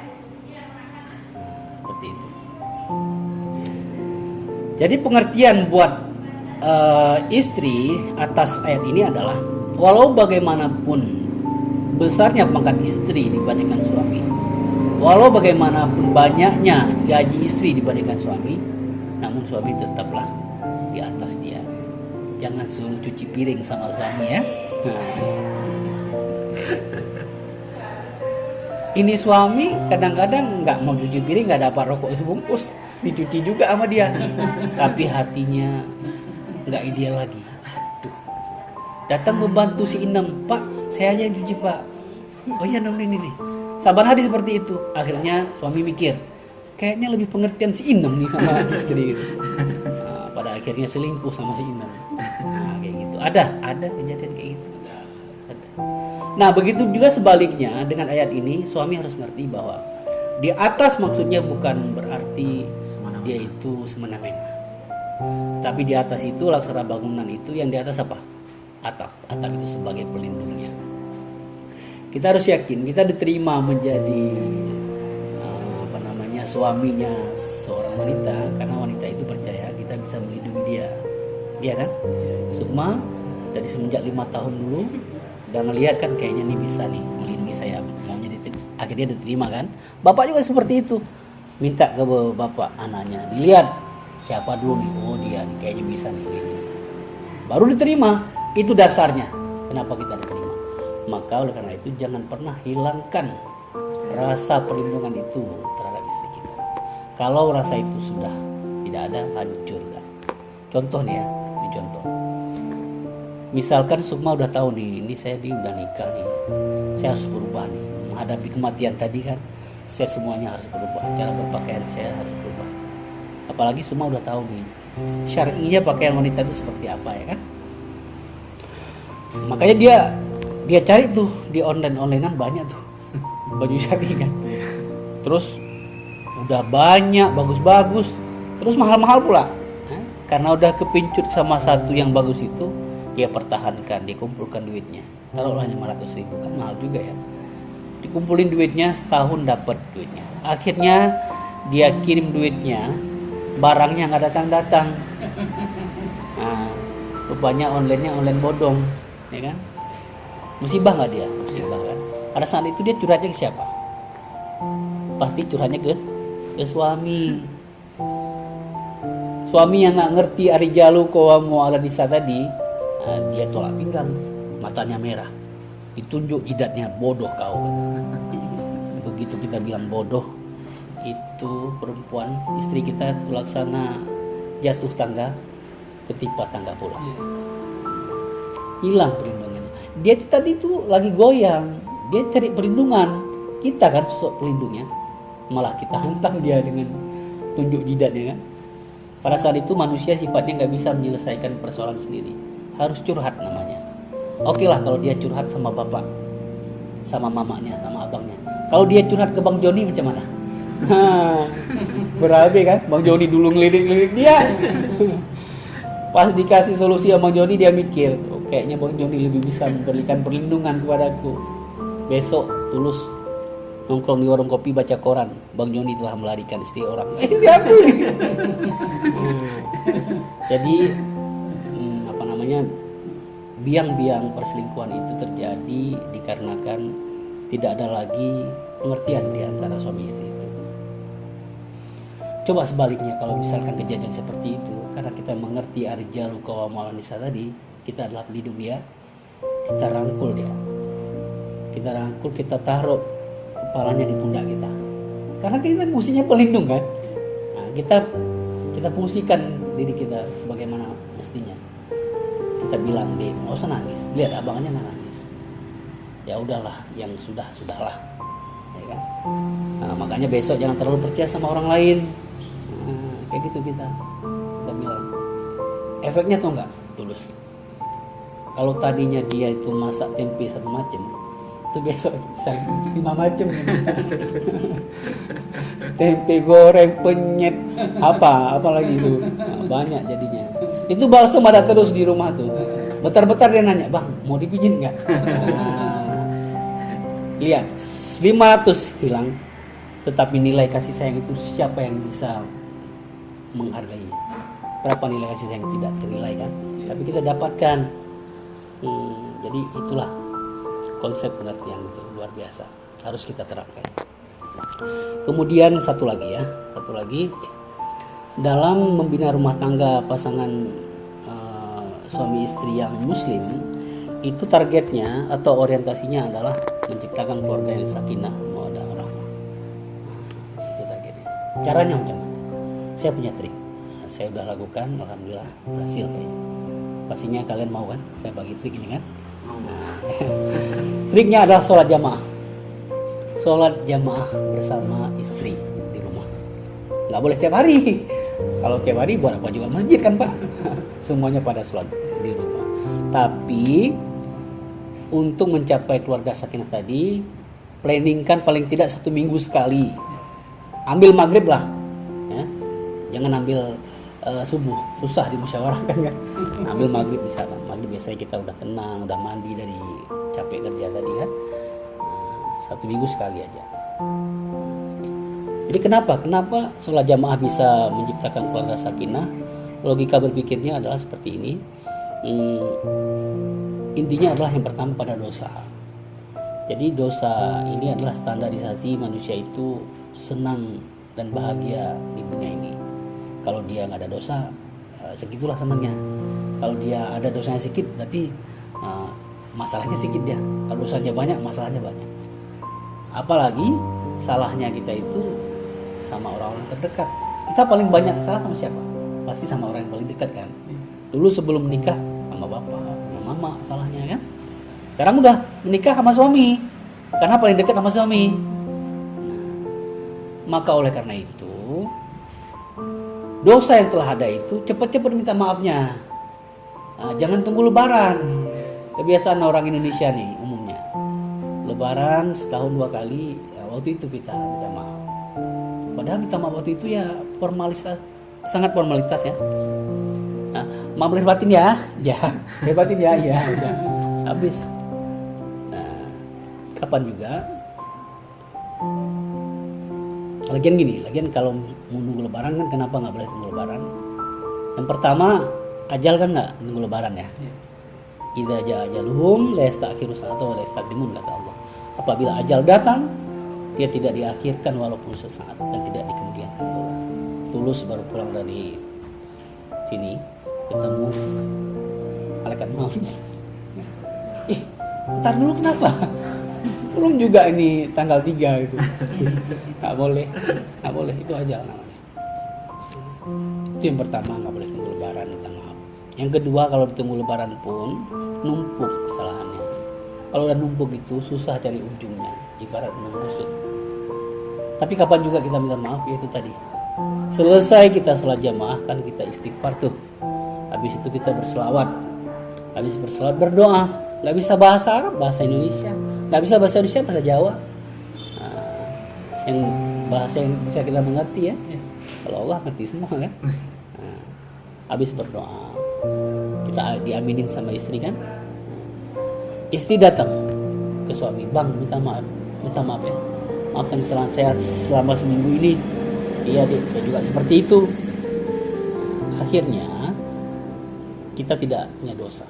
Seperti itu. Jadi pengertian buat istri atas ayat ini adalah, walau bagaimanapun besarnya pangkat istri dibandingkan suami, walau bagaimanapun banyaknya gaji istri dibandingkan suami, namun suami tetaplah di atas dia. Jangan suruh cuci piring sama suami ya. Ini suami kadang-kadang nggak mau cuci piring, nggak dapat rokok sebungkus, dicuci juga sama dia, tapi hatinya nggak ideal lagi. Aduh. Datang membantu si Inem, Pak, saya aja yang cuci Pak. Oh iya ini nih. Saban hari seperti itu. Akhirnya suami mikir, kayaknya lebih pengertian si Inem nih sama istri gitu. Nah, pada akhirnya selingkuh sama si Inem. Nah, kayak gitu. Ada kejadian kayak gitu. Ada. Nah, begitu juga sebaliknya dengan ayat ini, suami harus ngerti bahwa di atas maksudnya bukan berarti dia itu semena-mena. Tapi di atas itu laksana bangunan itu, yang di atas apa? Atap. Atap itu sebagai pelindungnya. Kita harus yakin kita diterima menjadi suaminya seorang wanita, karena wanita itu percaya kita bisa melindungi dia. Iya kan? Sukma dari semenjak 5 tahun dulu udah ngelihat kan, kayaknya nih bisa nih melindungi saya, maunya akhirnya diterima kan. Bapak juga seperti itu, minta ke bapak anaknya, dilihat siapa dulu nih, oh dia nih, kayaknya bisa nih ini. Baru diterima. Itu dasarnya kenapa kita diterima. Maka oleh karena itu jangan pernah hilangkan rasa perlindungan itu terhadap istri kita. Kalau rasa itu sudah tidak ada, hancur kan. Contoh nih ya, ini contoh. Misalkan Sukma udah tahu nih, ini saya udah nikah nih, saya harus berubah nih, menghadapi kematian tadi kan, saya semuanya harus berubah, cara berpakaian saya harus berubah. Apalagi Sukma udah tahu nih, syar'inya pakaian wanita itu seperti apa ya kan. Makanya dia cari tuh di onlinean banyak tuh baju syar'i kan. Terus udah banyak bagus-bagus, terus mahal-mahal pula. Karena udah kepincut sama satu yang bagus itu, dia pertahankan, dia kumpulkan duitnya. Taruhlah 500.000, kan mahal juga ya. Dikumpulin duitnya, setahun dapat duitnya. Akhirnya dia kirim duitnya, barangnya nggak datang-datang. Nah, rupanya onlinenya online bodong, ya kan? Musibah nggak dia? Musibah kan? Pada saat itu dia curhatnya ke siapa? Pasti curhatnya ke suami. Suami yang nggak ngerti arijalu qawwamu 'alan nisa tadi, dia tolak pinggang, matanya merah, ditunjuk jidatnya, bodoh kau. Begitu kita bilang bodoh, itu perempuan istri kita itu laksana jatuh tangga, ketimpa tangga pula. Iya. Hilang perlindungannya. Dia tadi tuh lagi goyang, dia cari perlindungan. Kita kan sosok pelindungnya, malah kita hantam dia dengan tunjuk jidatnya kan. Pada saat itu manusia sifatnya nggak bisa menyelesaikan persoalan sendiri, harus curhat namanya. Oke lah kalau dia curhat sama bapak, sama mamanya, sama abangnya. Kalau dia curhat ke Bang Joni macam mana? Berabe kan, Bang Joni dulu ngelirik-ngelirik dia. Pas dikasih solusi sama Bang Joni dia mikir, oh, kayaknya Bang Joni lebih bisa memberikan perlindungan kepadaku. Besok Tulus nongkrong di warung kopi baca koran, Bang Joni telah melarikan istri orang. Istri aku nih. Jadi apa namanya, biang-biang perselingkuhan itu terjadi dikarenakan tidak ada lagi pengertian di antara suami istri itu. Coba sebaliknya, kalau misalkan kejadian seperti itu, karena kita mengerti ar-rijalu qawwamuna 'alan nisa tadi, kita adalah pelindung dia, kita rangkul dia, kita taruh kepalanya di pundak kita, karena kita fungsinya pelindung kan. Nah, kita fungsikan diri kita sebagaimana mestinya. Kita bilang, dia nggak usah nangis, lihat abangnya nggak nangis, ya udahlah, yang sudahlah, ya kan. Nah, makanya besok jangan terlalu percaya sama orang lain. Kayak gitu kita bilang. Efeknya tuh enggak Tulus. Kalau tadinya dia itu masak tempe satu macam, itu besok bisa 5 macam. Tempe goreng, penyet, apa lagi itu, nah, banyak jadinya. Itu balsam ada terus di rumah tuh. Bentar-bentar dia nanya, bang mau dipijit nggak? Nah, lihat 500 hilang, tetapi nilai kasih sayang itu siapa yang bisa menghargai? Berapa nilai kasih sayang tidak ternilai kan? Tapi kita dapatkan. Jadi itulah konsep pengertian itu luar biasa, harus kita terapkan. Kemudian satu lagi dalam membina rumah tangga pasangan suami istri yang muslim, itu targetnya atau orientasinya adalah menciptakan keluarga yang sakinah mawaddah warahmah. Itu targetnya. Caranya macam mana? Saya punya trik. Saya udah lakukan, alhamdulillah berhasil kayaknya. Pastinya kalian mau kan? Saya bagi trik ini kan? Triknya adalah sholat jamaah. Sholat jamaah bersama istri di rumah. Nggak boleh setiap hari. Kalau tiap hari buat apa juga masjid kan Pak? Semuanya pada sholat di rumah. Tapi untuk mencapai keluarga sakinah tadi, planningkan paling tidak 1 minggu sekali. Ambil maghrib lah, ya. Jangan ambil subuh, susah dimusyawarahkan kan. Ambil maghrib misalkan. Maghrib biasanya kita udah tenang, udah mandi dari capek kerja tadi kan. 1 minggu sekali aja. Jadi kenapa sholat jamaah bisa menciptakan keluarga sakinah? Logika berpikirnya adalah seperti ini. Intinya adalah yang pertama pada dosa. Jadi dosa ini adalah standarisasi manusia itu senang dan bahagia di dunia ini. Kalau dia nggak ada dosa, segitulah senangnya. Kalau dia ada dosanya sedikit, berarti masalahnya sedikit dia. Kalau dosanya banyak, masalahnya banyak. Apalagi salahnya kita itu sama orang-orang terdekat. Kita paling banyak salah sama siapa? Pasti sama orang yang paling dekat kan. Dulu sebelum menikah sama bapak, sama mama salahnya kan. Sekarang udah menikah sama suami, karena paling dekat sama suami. Maka oleh karena itu, dosa yang telah ada itu cepat-cepat minta maafnya. Jangan tunggu lebaran. Kebiasaan orang Indonesia nih umumnya. Lebaran setahun 2 kali, ya waktu itu kita minta maaf. Padahal minta maaf waktu itu ya formalitas, sangat formalitas ya. Nah, maaf lahir batin ya, lahir batin ya, udah habis. Nah, kapan juga? Lagian kalau mau nunggu lebaran kan kenapa nggak boleh tunggu lebaran? Yang pertama, ajal kan nggak nunggu lebaran ya. Idza jaa ajaluhum la yasta'khiru sa'atan wa la yastaqdimun, kata Allah. Apabila ajal datang, dia tidak diakhirkan walaupun sesaat dan tidak dikemudiankan pula. Tulus baru pulang dari sini ketemu malaikat maut. Ntar dulu kenapa? Belum juga ini tanggal 3 gitu. Nggak boleh, itu aja namanya. Itu yang pertama, nggak boleh tunggu lebaran, minta maaf. Yang kedua, kalau ditunggu lebaran pun numpuk kesalahannya. Kalau udah numpuk itu susah cari ujungnya, ibarat membusuk. Tapi kapan juga kita minta maaf, ya itu tadi. Selesai kita sholat jamaah kan kita istighfar tuh. Habis itu kita berselawat. Habis berselawat berdoa. Nggak bisa bahasa Arab, bahasa Indonesia. Nggak bisa bahasa Indonesia, bahasa Jawa. Nah, yang bahasa yang bisa kita mengerti ya. Kalau Allah ngerti semua kan. Nah, habis berdoa, kita diaminin sama istri kan. Istri datang ke suami, bang minta maaf ya. Maafkan kesalahan saya selama seminggu ini. Iya deh, saya juga seperti itu. Akhirnya kita tidak punya dosa.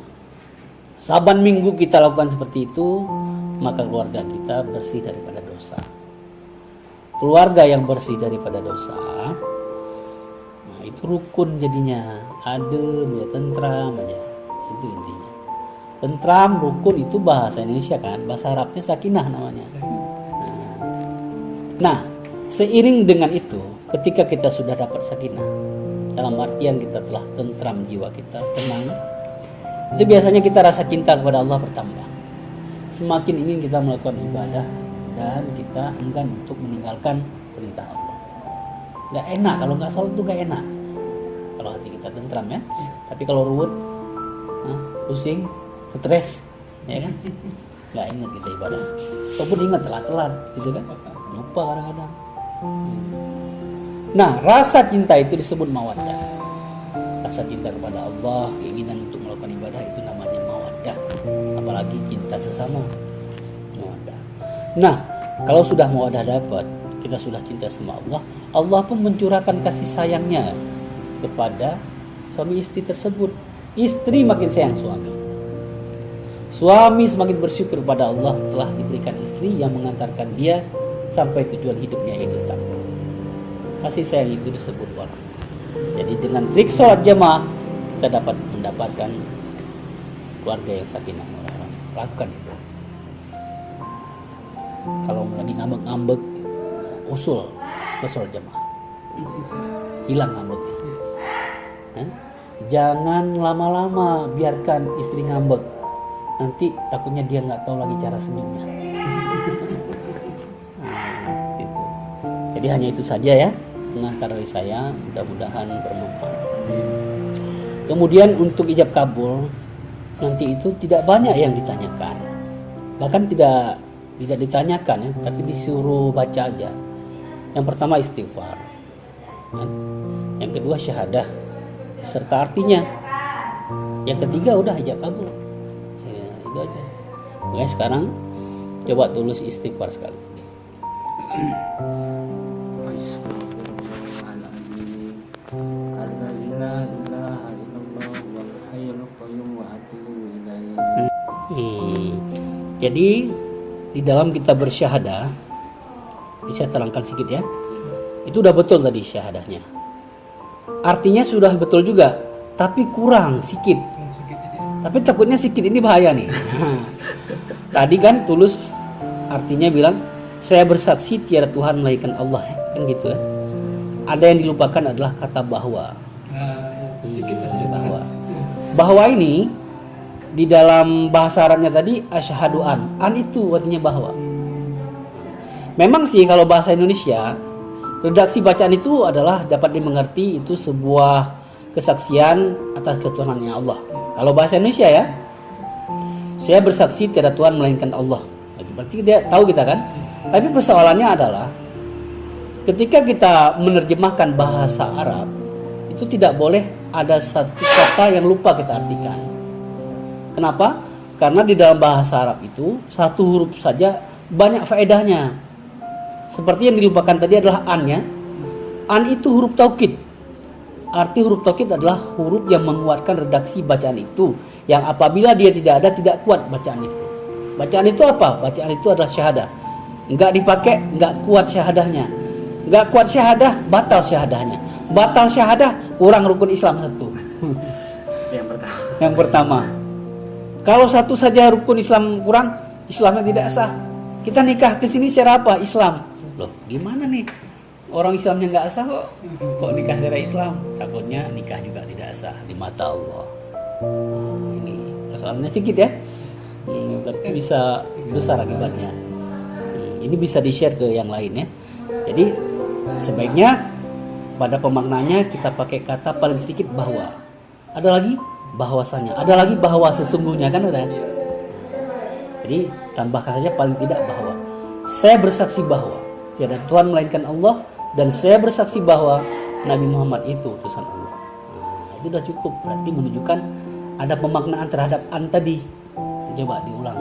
Saban minggu kita lakukan seperti itu, maka keluarga kita bersih daripada dosa. Keluarga yang bersih daripada dosa, nah itu rukun jadinya, adem ya, tentram aja. Itu intinya. Tentram, rukun itu bahasa Indonesia kan, bahasa Arabnya sakinah namanya. Nah, seiring dengan itu, ketika kita sudah dapat sakinah, dalam artian kita telah tentram jiwa kita, tenang, itu biasanya kita rasa cinta kepada Allah bertambah. Semakin ingin kita melakukan ibadah dan kita enggan untuk meninggalkan perintah Allah. Gak enak kalau nggak sholat itu gak enak. Kalau hati kita tentram ya. Tapi kalau ruwet, pusing, stres, ya kan? Gak ingat kita ibadah. Ataupun ingat telat-telat, gitu kan? Lupa kadang-kadang. Nah, rasa cinta itu disebut mawaddah. Rasa cinta kepada Allah, keinginan untuk melakukan ibadah itu namanya mawaddah. Apalagi cinta sesama, mawaddah. Nah, kalau sudah mawaddah dapat, kita sudah cinta sama Allah, Allah pun mencurahkan kasih sayangnya kepada suami istri tersebut. Istri makin sayang suami. Suami semakin bersyukur pada Allah telah diberikan istri yang mengantarkan dia sampai tujuan hidupnya, yaitu takwa. Kasih sayang itu disebut wala. Jadi dengan trik sholat jamaah kita dapat mendapatkan keluarga yang sakinah mawaddah. Lakukan itu. Kalau lagi ngambek-ngambek, usul ke sholat jamaah, hilang ngambeknya. Jangan lama-lama biarkan istri ngambek, nanti takutnya dia nggak tahu lagi cara senyumnya. Gitu. Jadi hanya itu saja ya pengantar dari saya, mudah-mudahan bermanfaat. Kemudian untuk ijab kabul nanti itu tidak banyak yang ditanyakan, bahkan tidak ditanyakan ya, tapi disuruh baca aja. Yang pertama istighfar, yang kedua syahadah serta artinya, yang ketiga udah ijab kabul. Ya, itu aja. Oke, sekarang coba tulis istighfar sekali. Jadi di dalam kita bersyahadah, ini saya terangkan sedikit ya. Itu udah betul tadi syahadahnya. Artinya sudah betul juga, tapi kurang sedikit. Tapi takutnya sedikit ini bahaya nih. Tadi kan tulus artinya bilang saya bersaksi tiada Tuhan melainkan Allah, kan gitu ya. Ada yang dilupakan adalah kata bahwa. Bahwa ini di dalam bahasa Arabnya tadi asyhadu an itu artinya bahwa. Memang sih kalau bahasa Indonesia redaksi bacaan itu adalah dapat dimengerti itu sebuah kesaksian atas ketuhanannya Allah. Kalau bahasa Indonesia ya, saya bersaksi tiada Tuhan melainkan Allah. Berarti dia tahu kita kan. Tapi persoalannya adalah ketika kita menerjemahkan bahasa Arab itu tidak boleh ada satu kata yang lupa kita artikan. Kenapa? Karena di dalam bahasa Arab itu satu huruf saja banyak faedahnya. Seperti yang dilupakan tadi adalah an ya. An itu huruf taukid. Arti huruf taukid adalah huruf yang menguatkan redaksi bacaan itu, yang apabila dia tidak ada tidak kuat bacaan itu. Bacaan itu apa? Bacaan itu adalah syahadah. Enggak dipakai, enggak kuat syahadahnya. Enggak kuat syahadah, batal syahadahnya. Batal syahadah, kurang rukun Islam satu. Yang pertama. Kalau satu saja rukun Islam kurang, Islamnya tidak sah. Kita nikah ke sini secara apa? Islam. Loh, gimana nih? orang Islamnya nggak sah kok nikah secara Islam, takutnya nikah juga tidak sah di mata Allah. Ini persoalannya sedikit ya, tapi bisa besar akibatnya. Ini bisa di-share ke yang lain ya. Jadi sebaiknya pada pemaknanya kita pakai kata paling sedikit bahwa, ada lagi bahwasanya, ada lagi bahwa sesungguhnya, kan ada. Jadi tambahkan saja paling tidak bahwa. Saya bersaksi bahwa tiada Tuhan melainkan Allah, dan saya bersaksi bahwa Nabi Muhammad itu utusan Allah. Itu sudah cukup, berarti menunjukkan ada pemaknaan terhadap an tadi. Coba diulang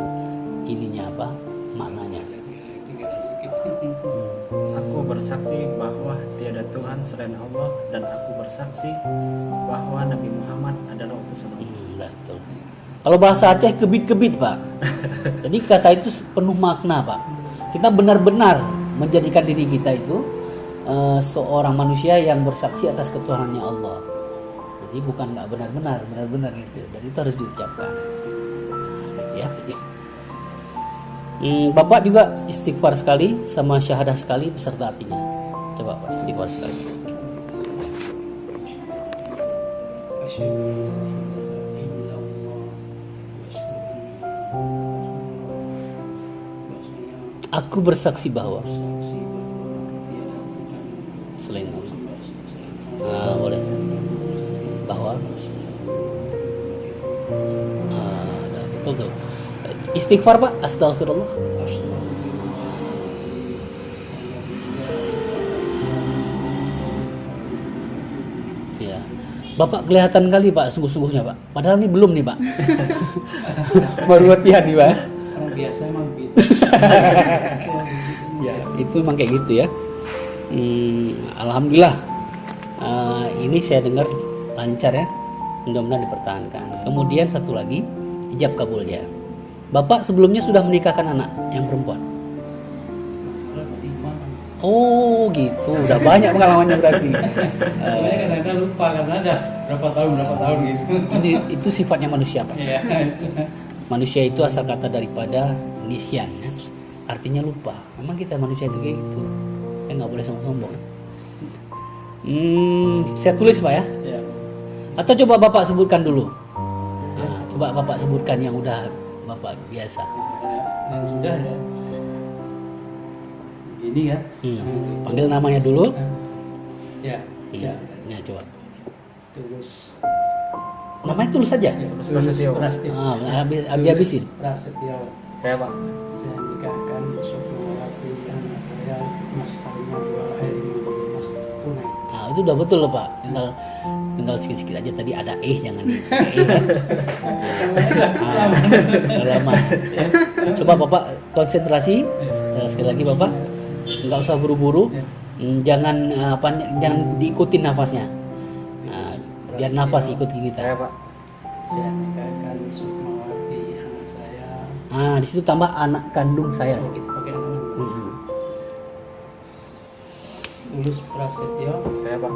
ininya apa maknanya. Aku bersaksi bahwa tiada Tuhan selain Allah, dan aku bersaksi bahwa Nabi Muhammad adalah utusan Allah. Betul. Kalau bahasa Aceh kebit-kebit Pak. Jadi kata itu penuh makna Pak. Kita benar-benar menjadikan diri kita itu seorang manusia yang bersaksi atas ketuhanannya Allah. Jadi bukan nggak benar-benar, benar-benar gitu. Dan itu harus diucapkan. Ya. Bapak juga istighfar sekali sama syahadah sekali beserta artinya. Coba Pak istighfar sekali. Aku bersaksi bahwa selain Allah. Boleh. Bahwa betul tuh. Istighfar Pak, astagfirullah. Ya. Bapak kelihatan kali Pak sungguh-sungguhnya Pak. Padahal ini belum nih Pak. Baru latihan nih Pak. Orang biasa emang gitu. Ya, itu memang kayak gitu ya. Alhamdulillah. Ini saya dengar lancar ya. Mudah-mudahan dipertahankan. Kemudian satu lagi, ijab kabulnya. Bapak sebelumnya sudah menikahkan anak yang perempuan. Oh gitu, udah banyak pengalamannya berarti. Saya kadang-kadang lupa karena ada berapa tahun gitu. Ini itu sifatnya manusia Pak. Iya. Manusia itu asal kata daripada nisyan ya. Artinya lupa. Memang kita manusia itu kayak gitu. Nggak boleh sombong-sombong. Saya tulis Pak ya. Iya. Atau coba Bapak sebutkan dulu. Coba Bapak sebutkan yang udah Bapak biasa. Yang sudah ya. Ini ya. Panggil namanya dulu. Ya. Ya. Ya coba. Terus. Namanya tulis saja. Prasetyo. Habisin. Prasetyo. Saya Pak. Saya nikahkan Sukmawati anak saya mas kawinnya 2 mas tunai. Nah, itu udah betul loh Pak. Tinggal sikit-sikit aja tadi ada jangan di lama. Coba Bapak konsentrasi sekali lagi Bapak. Nggak usah buru-buru. Jangan jangan diikutin nafasnya. Biar nafas ikutin kita. Saya Pak. Saya nikahkan Sukmawati anak saya. Di situ tambah anak kandung saya sedikit. Pakai nama. Tulus Prasetyo. Saya Pak.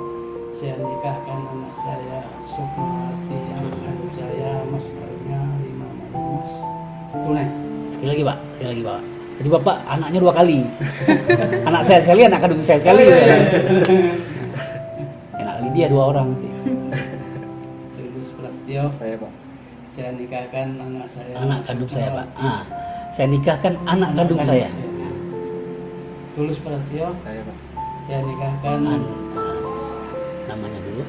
Saya nikahkan anak saya Sukmawati anak kandung saya mas kawinnya 5 mas tunai. Sekali lagi Pak. Jadi Bapak anaknya 2 kali. Anak saya sekali, anak kandung saya sekali. Enak kali dia 2 orang. Tulus Prasetyo. Saya Pak. Saya nikahkan anak saya. Anak kandung saya Pak. Saya nikahkan anak kandung saya. Tulus Prasetyo. Saya Pak. Saya nikahkan Namanya dulu.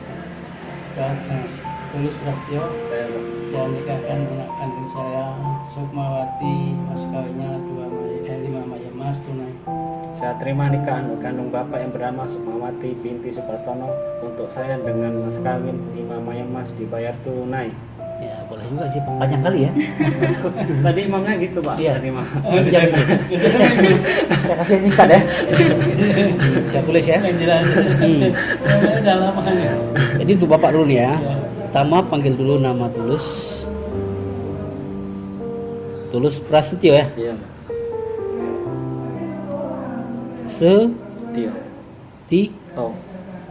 Tulus Prasetyo. Saya Pak. Saya nikahkan anak kandung saya Sukmawati mas kawinnya 5 mas tunai. Saya terima nikah anak kandung Bapak yang bernama Sukmawati binti Supartono untuk saya dengan mas kawin 5 mas dibayar tunai. Ya boleh juga sih, panjang kali ya. Tadi imamnya gitu Pak. Iya. Terima. Saya kasih singkat ya. Saya tulis ya. Yang jelas. Dalamannya. Jadi untuk Bapak dulu nih ya. Pertama panggil dulu nama Tulus. Tulus Prasetyo ya. Iya. Tio. Oh.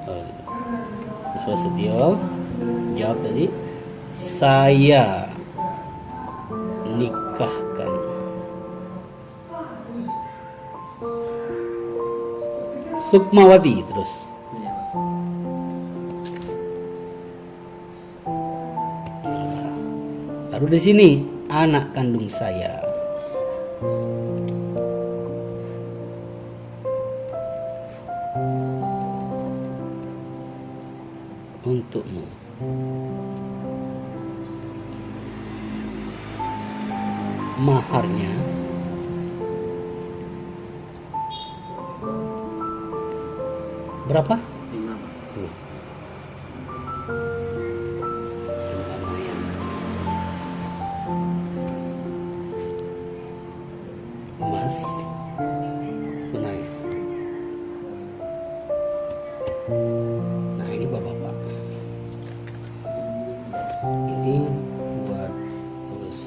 Tulus Prasetyo. Jawab tadi. Saya nikahkan. Sukmawati terus. Iya, Pak. Baru di sini anak kandung saya. Untukmu. Maharnya berapa? 5, Pak. Lumayan. Emas tunai. Nah ini bapak-bapak. Ini buat urus.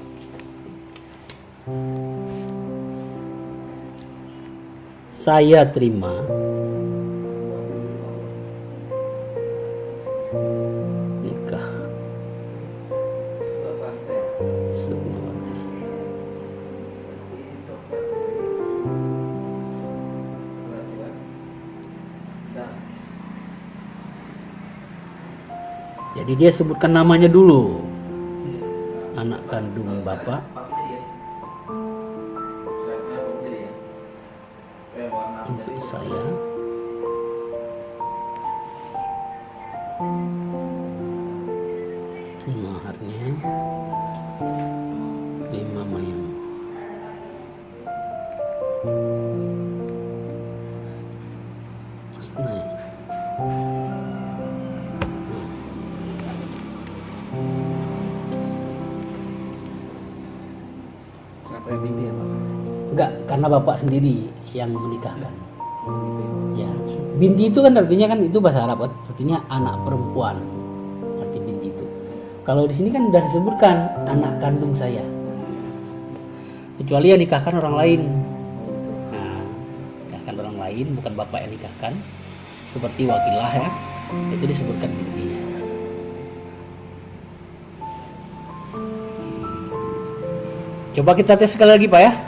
Saya terima nikah Sukmawati. Jadi dia sebutkan namanya dulu. Anak kandung bapak untuk saya. Maharnya 5 mayang. Nah. Apa yang binti ya, Pak? Enggak, karena bapak sendiri yang menikahkan. Ya, binti itu kan artinya kan itu bahasa Arab kan, artinya anak perempuan. Arti binti itu. Kalau di sini kan sudah disebutkan anak kandung saya. Kecuali yang nikahkan orang lain. Nah, nikahkan orang lain bukan bapak yang nikahkan. Seperti wakilah ya, itu disebutkan bintinya. Coba kita tes sekali lagi Pak ya.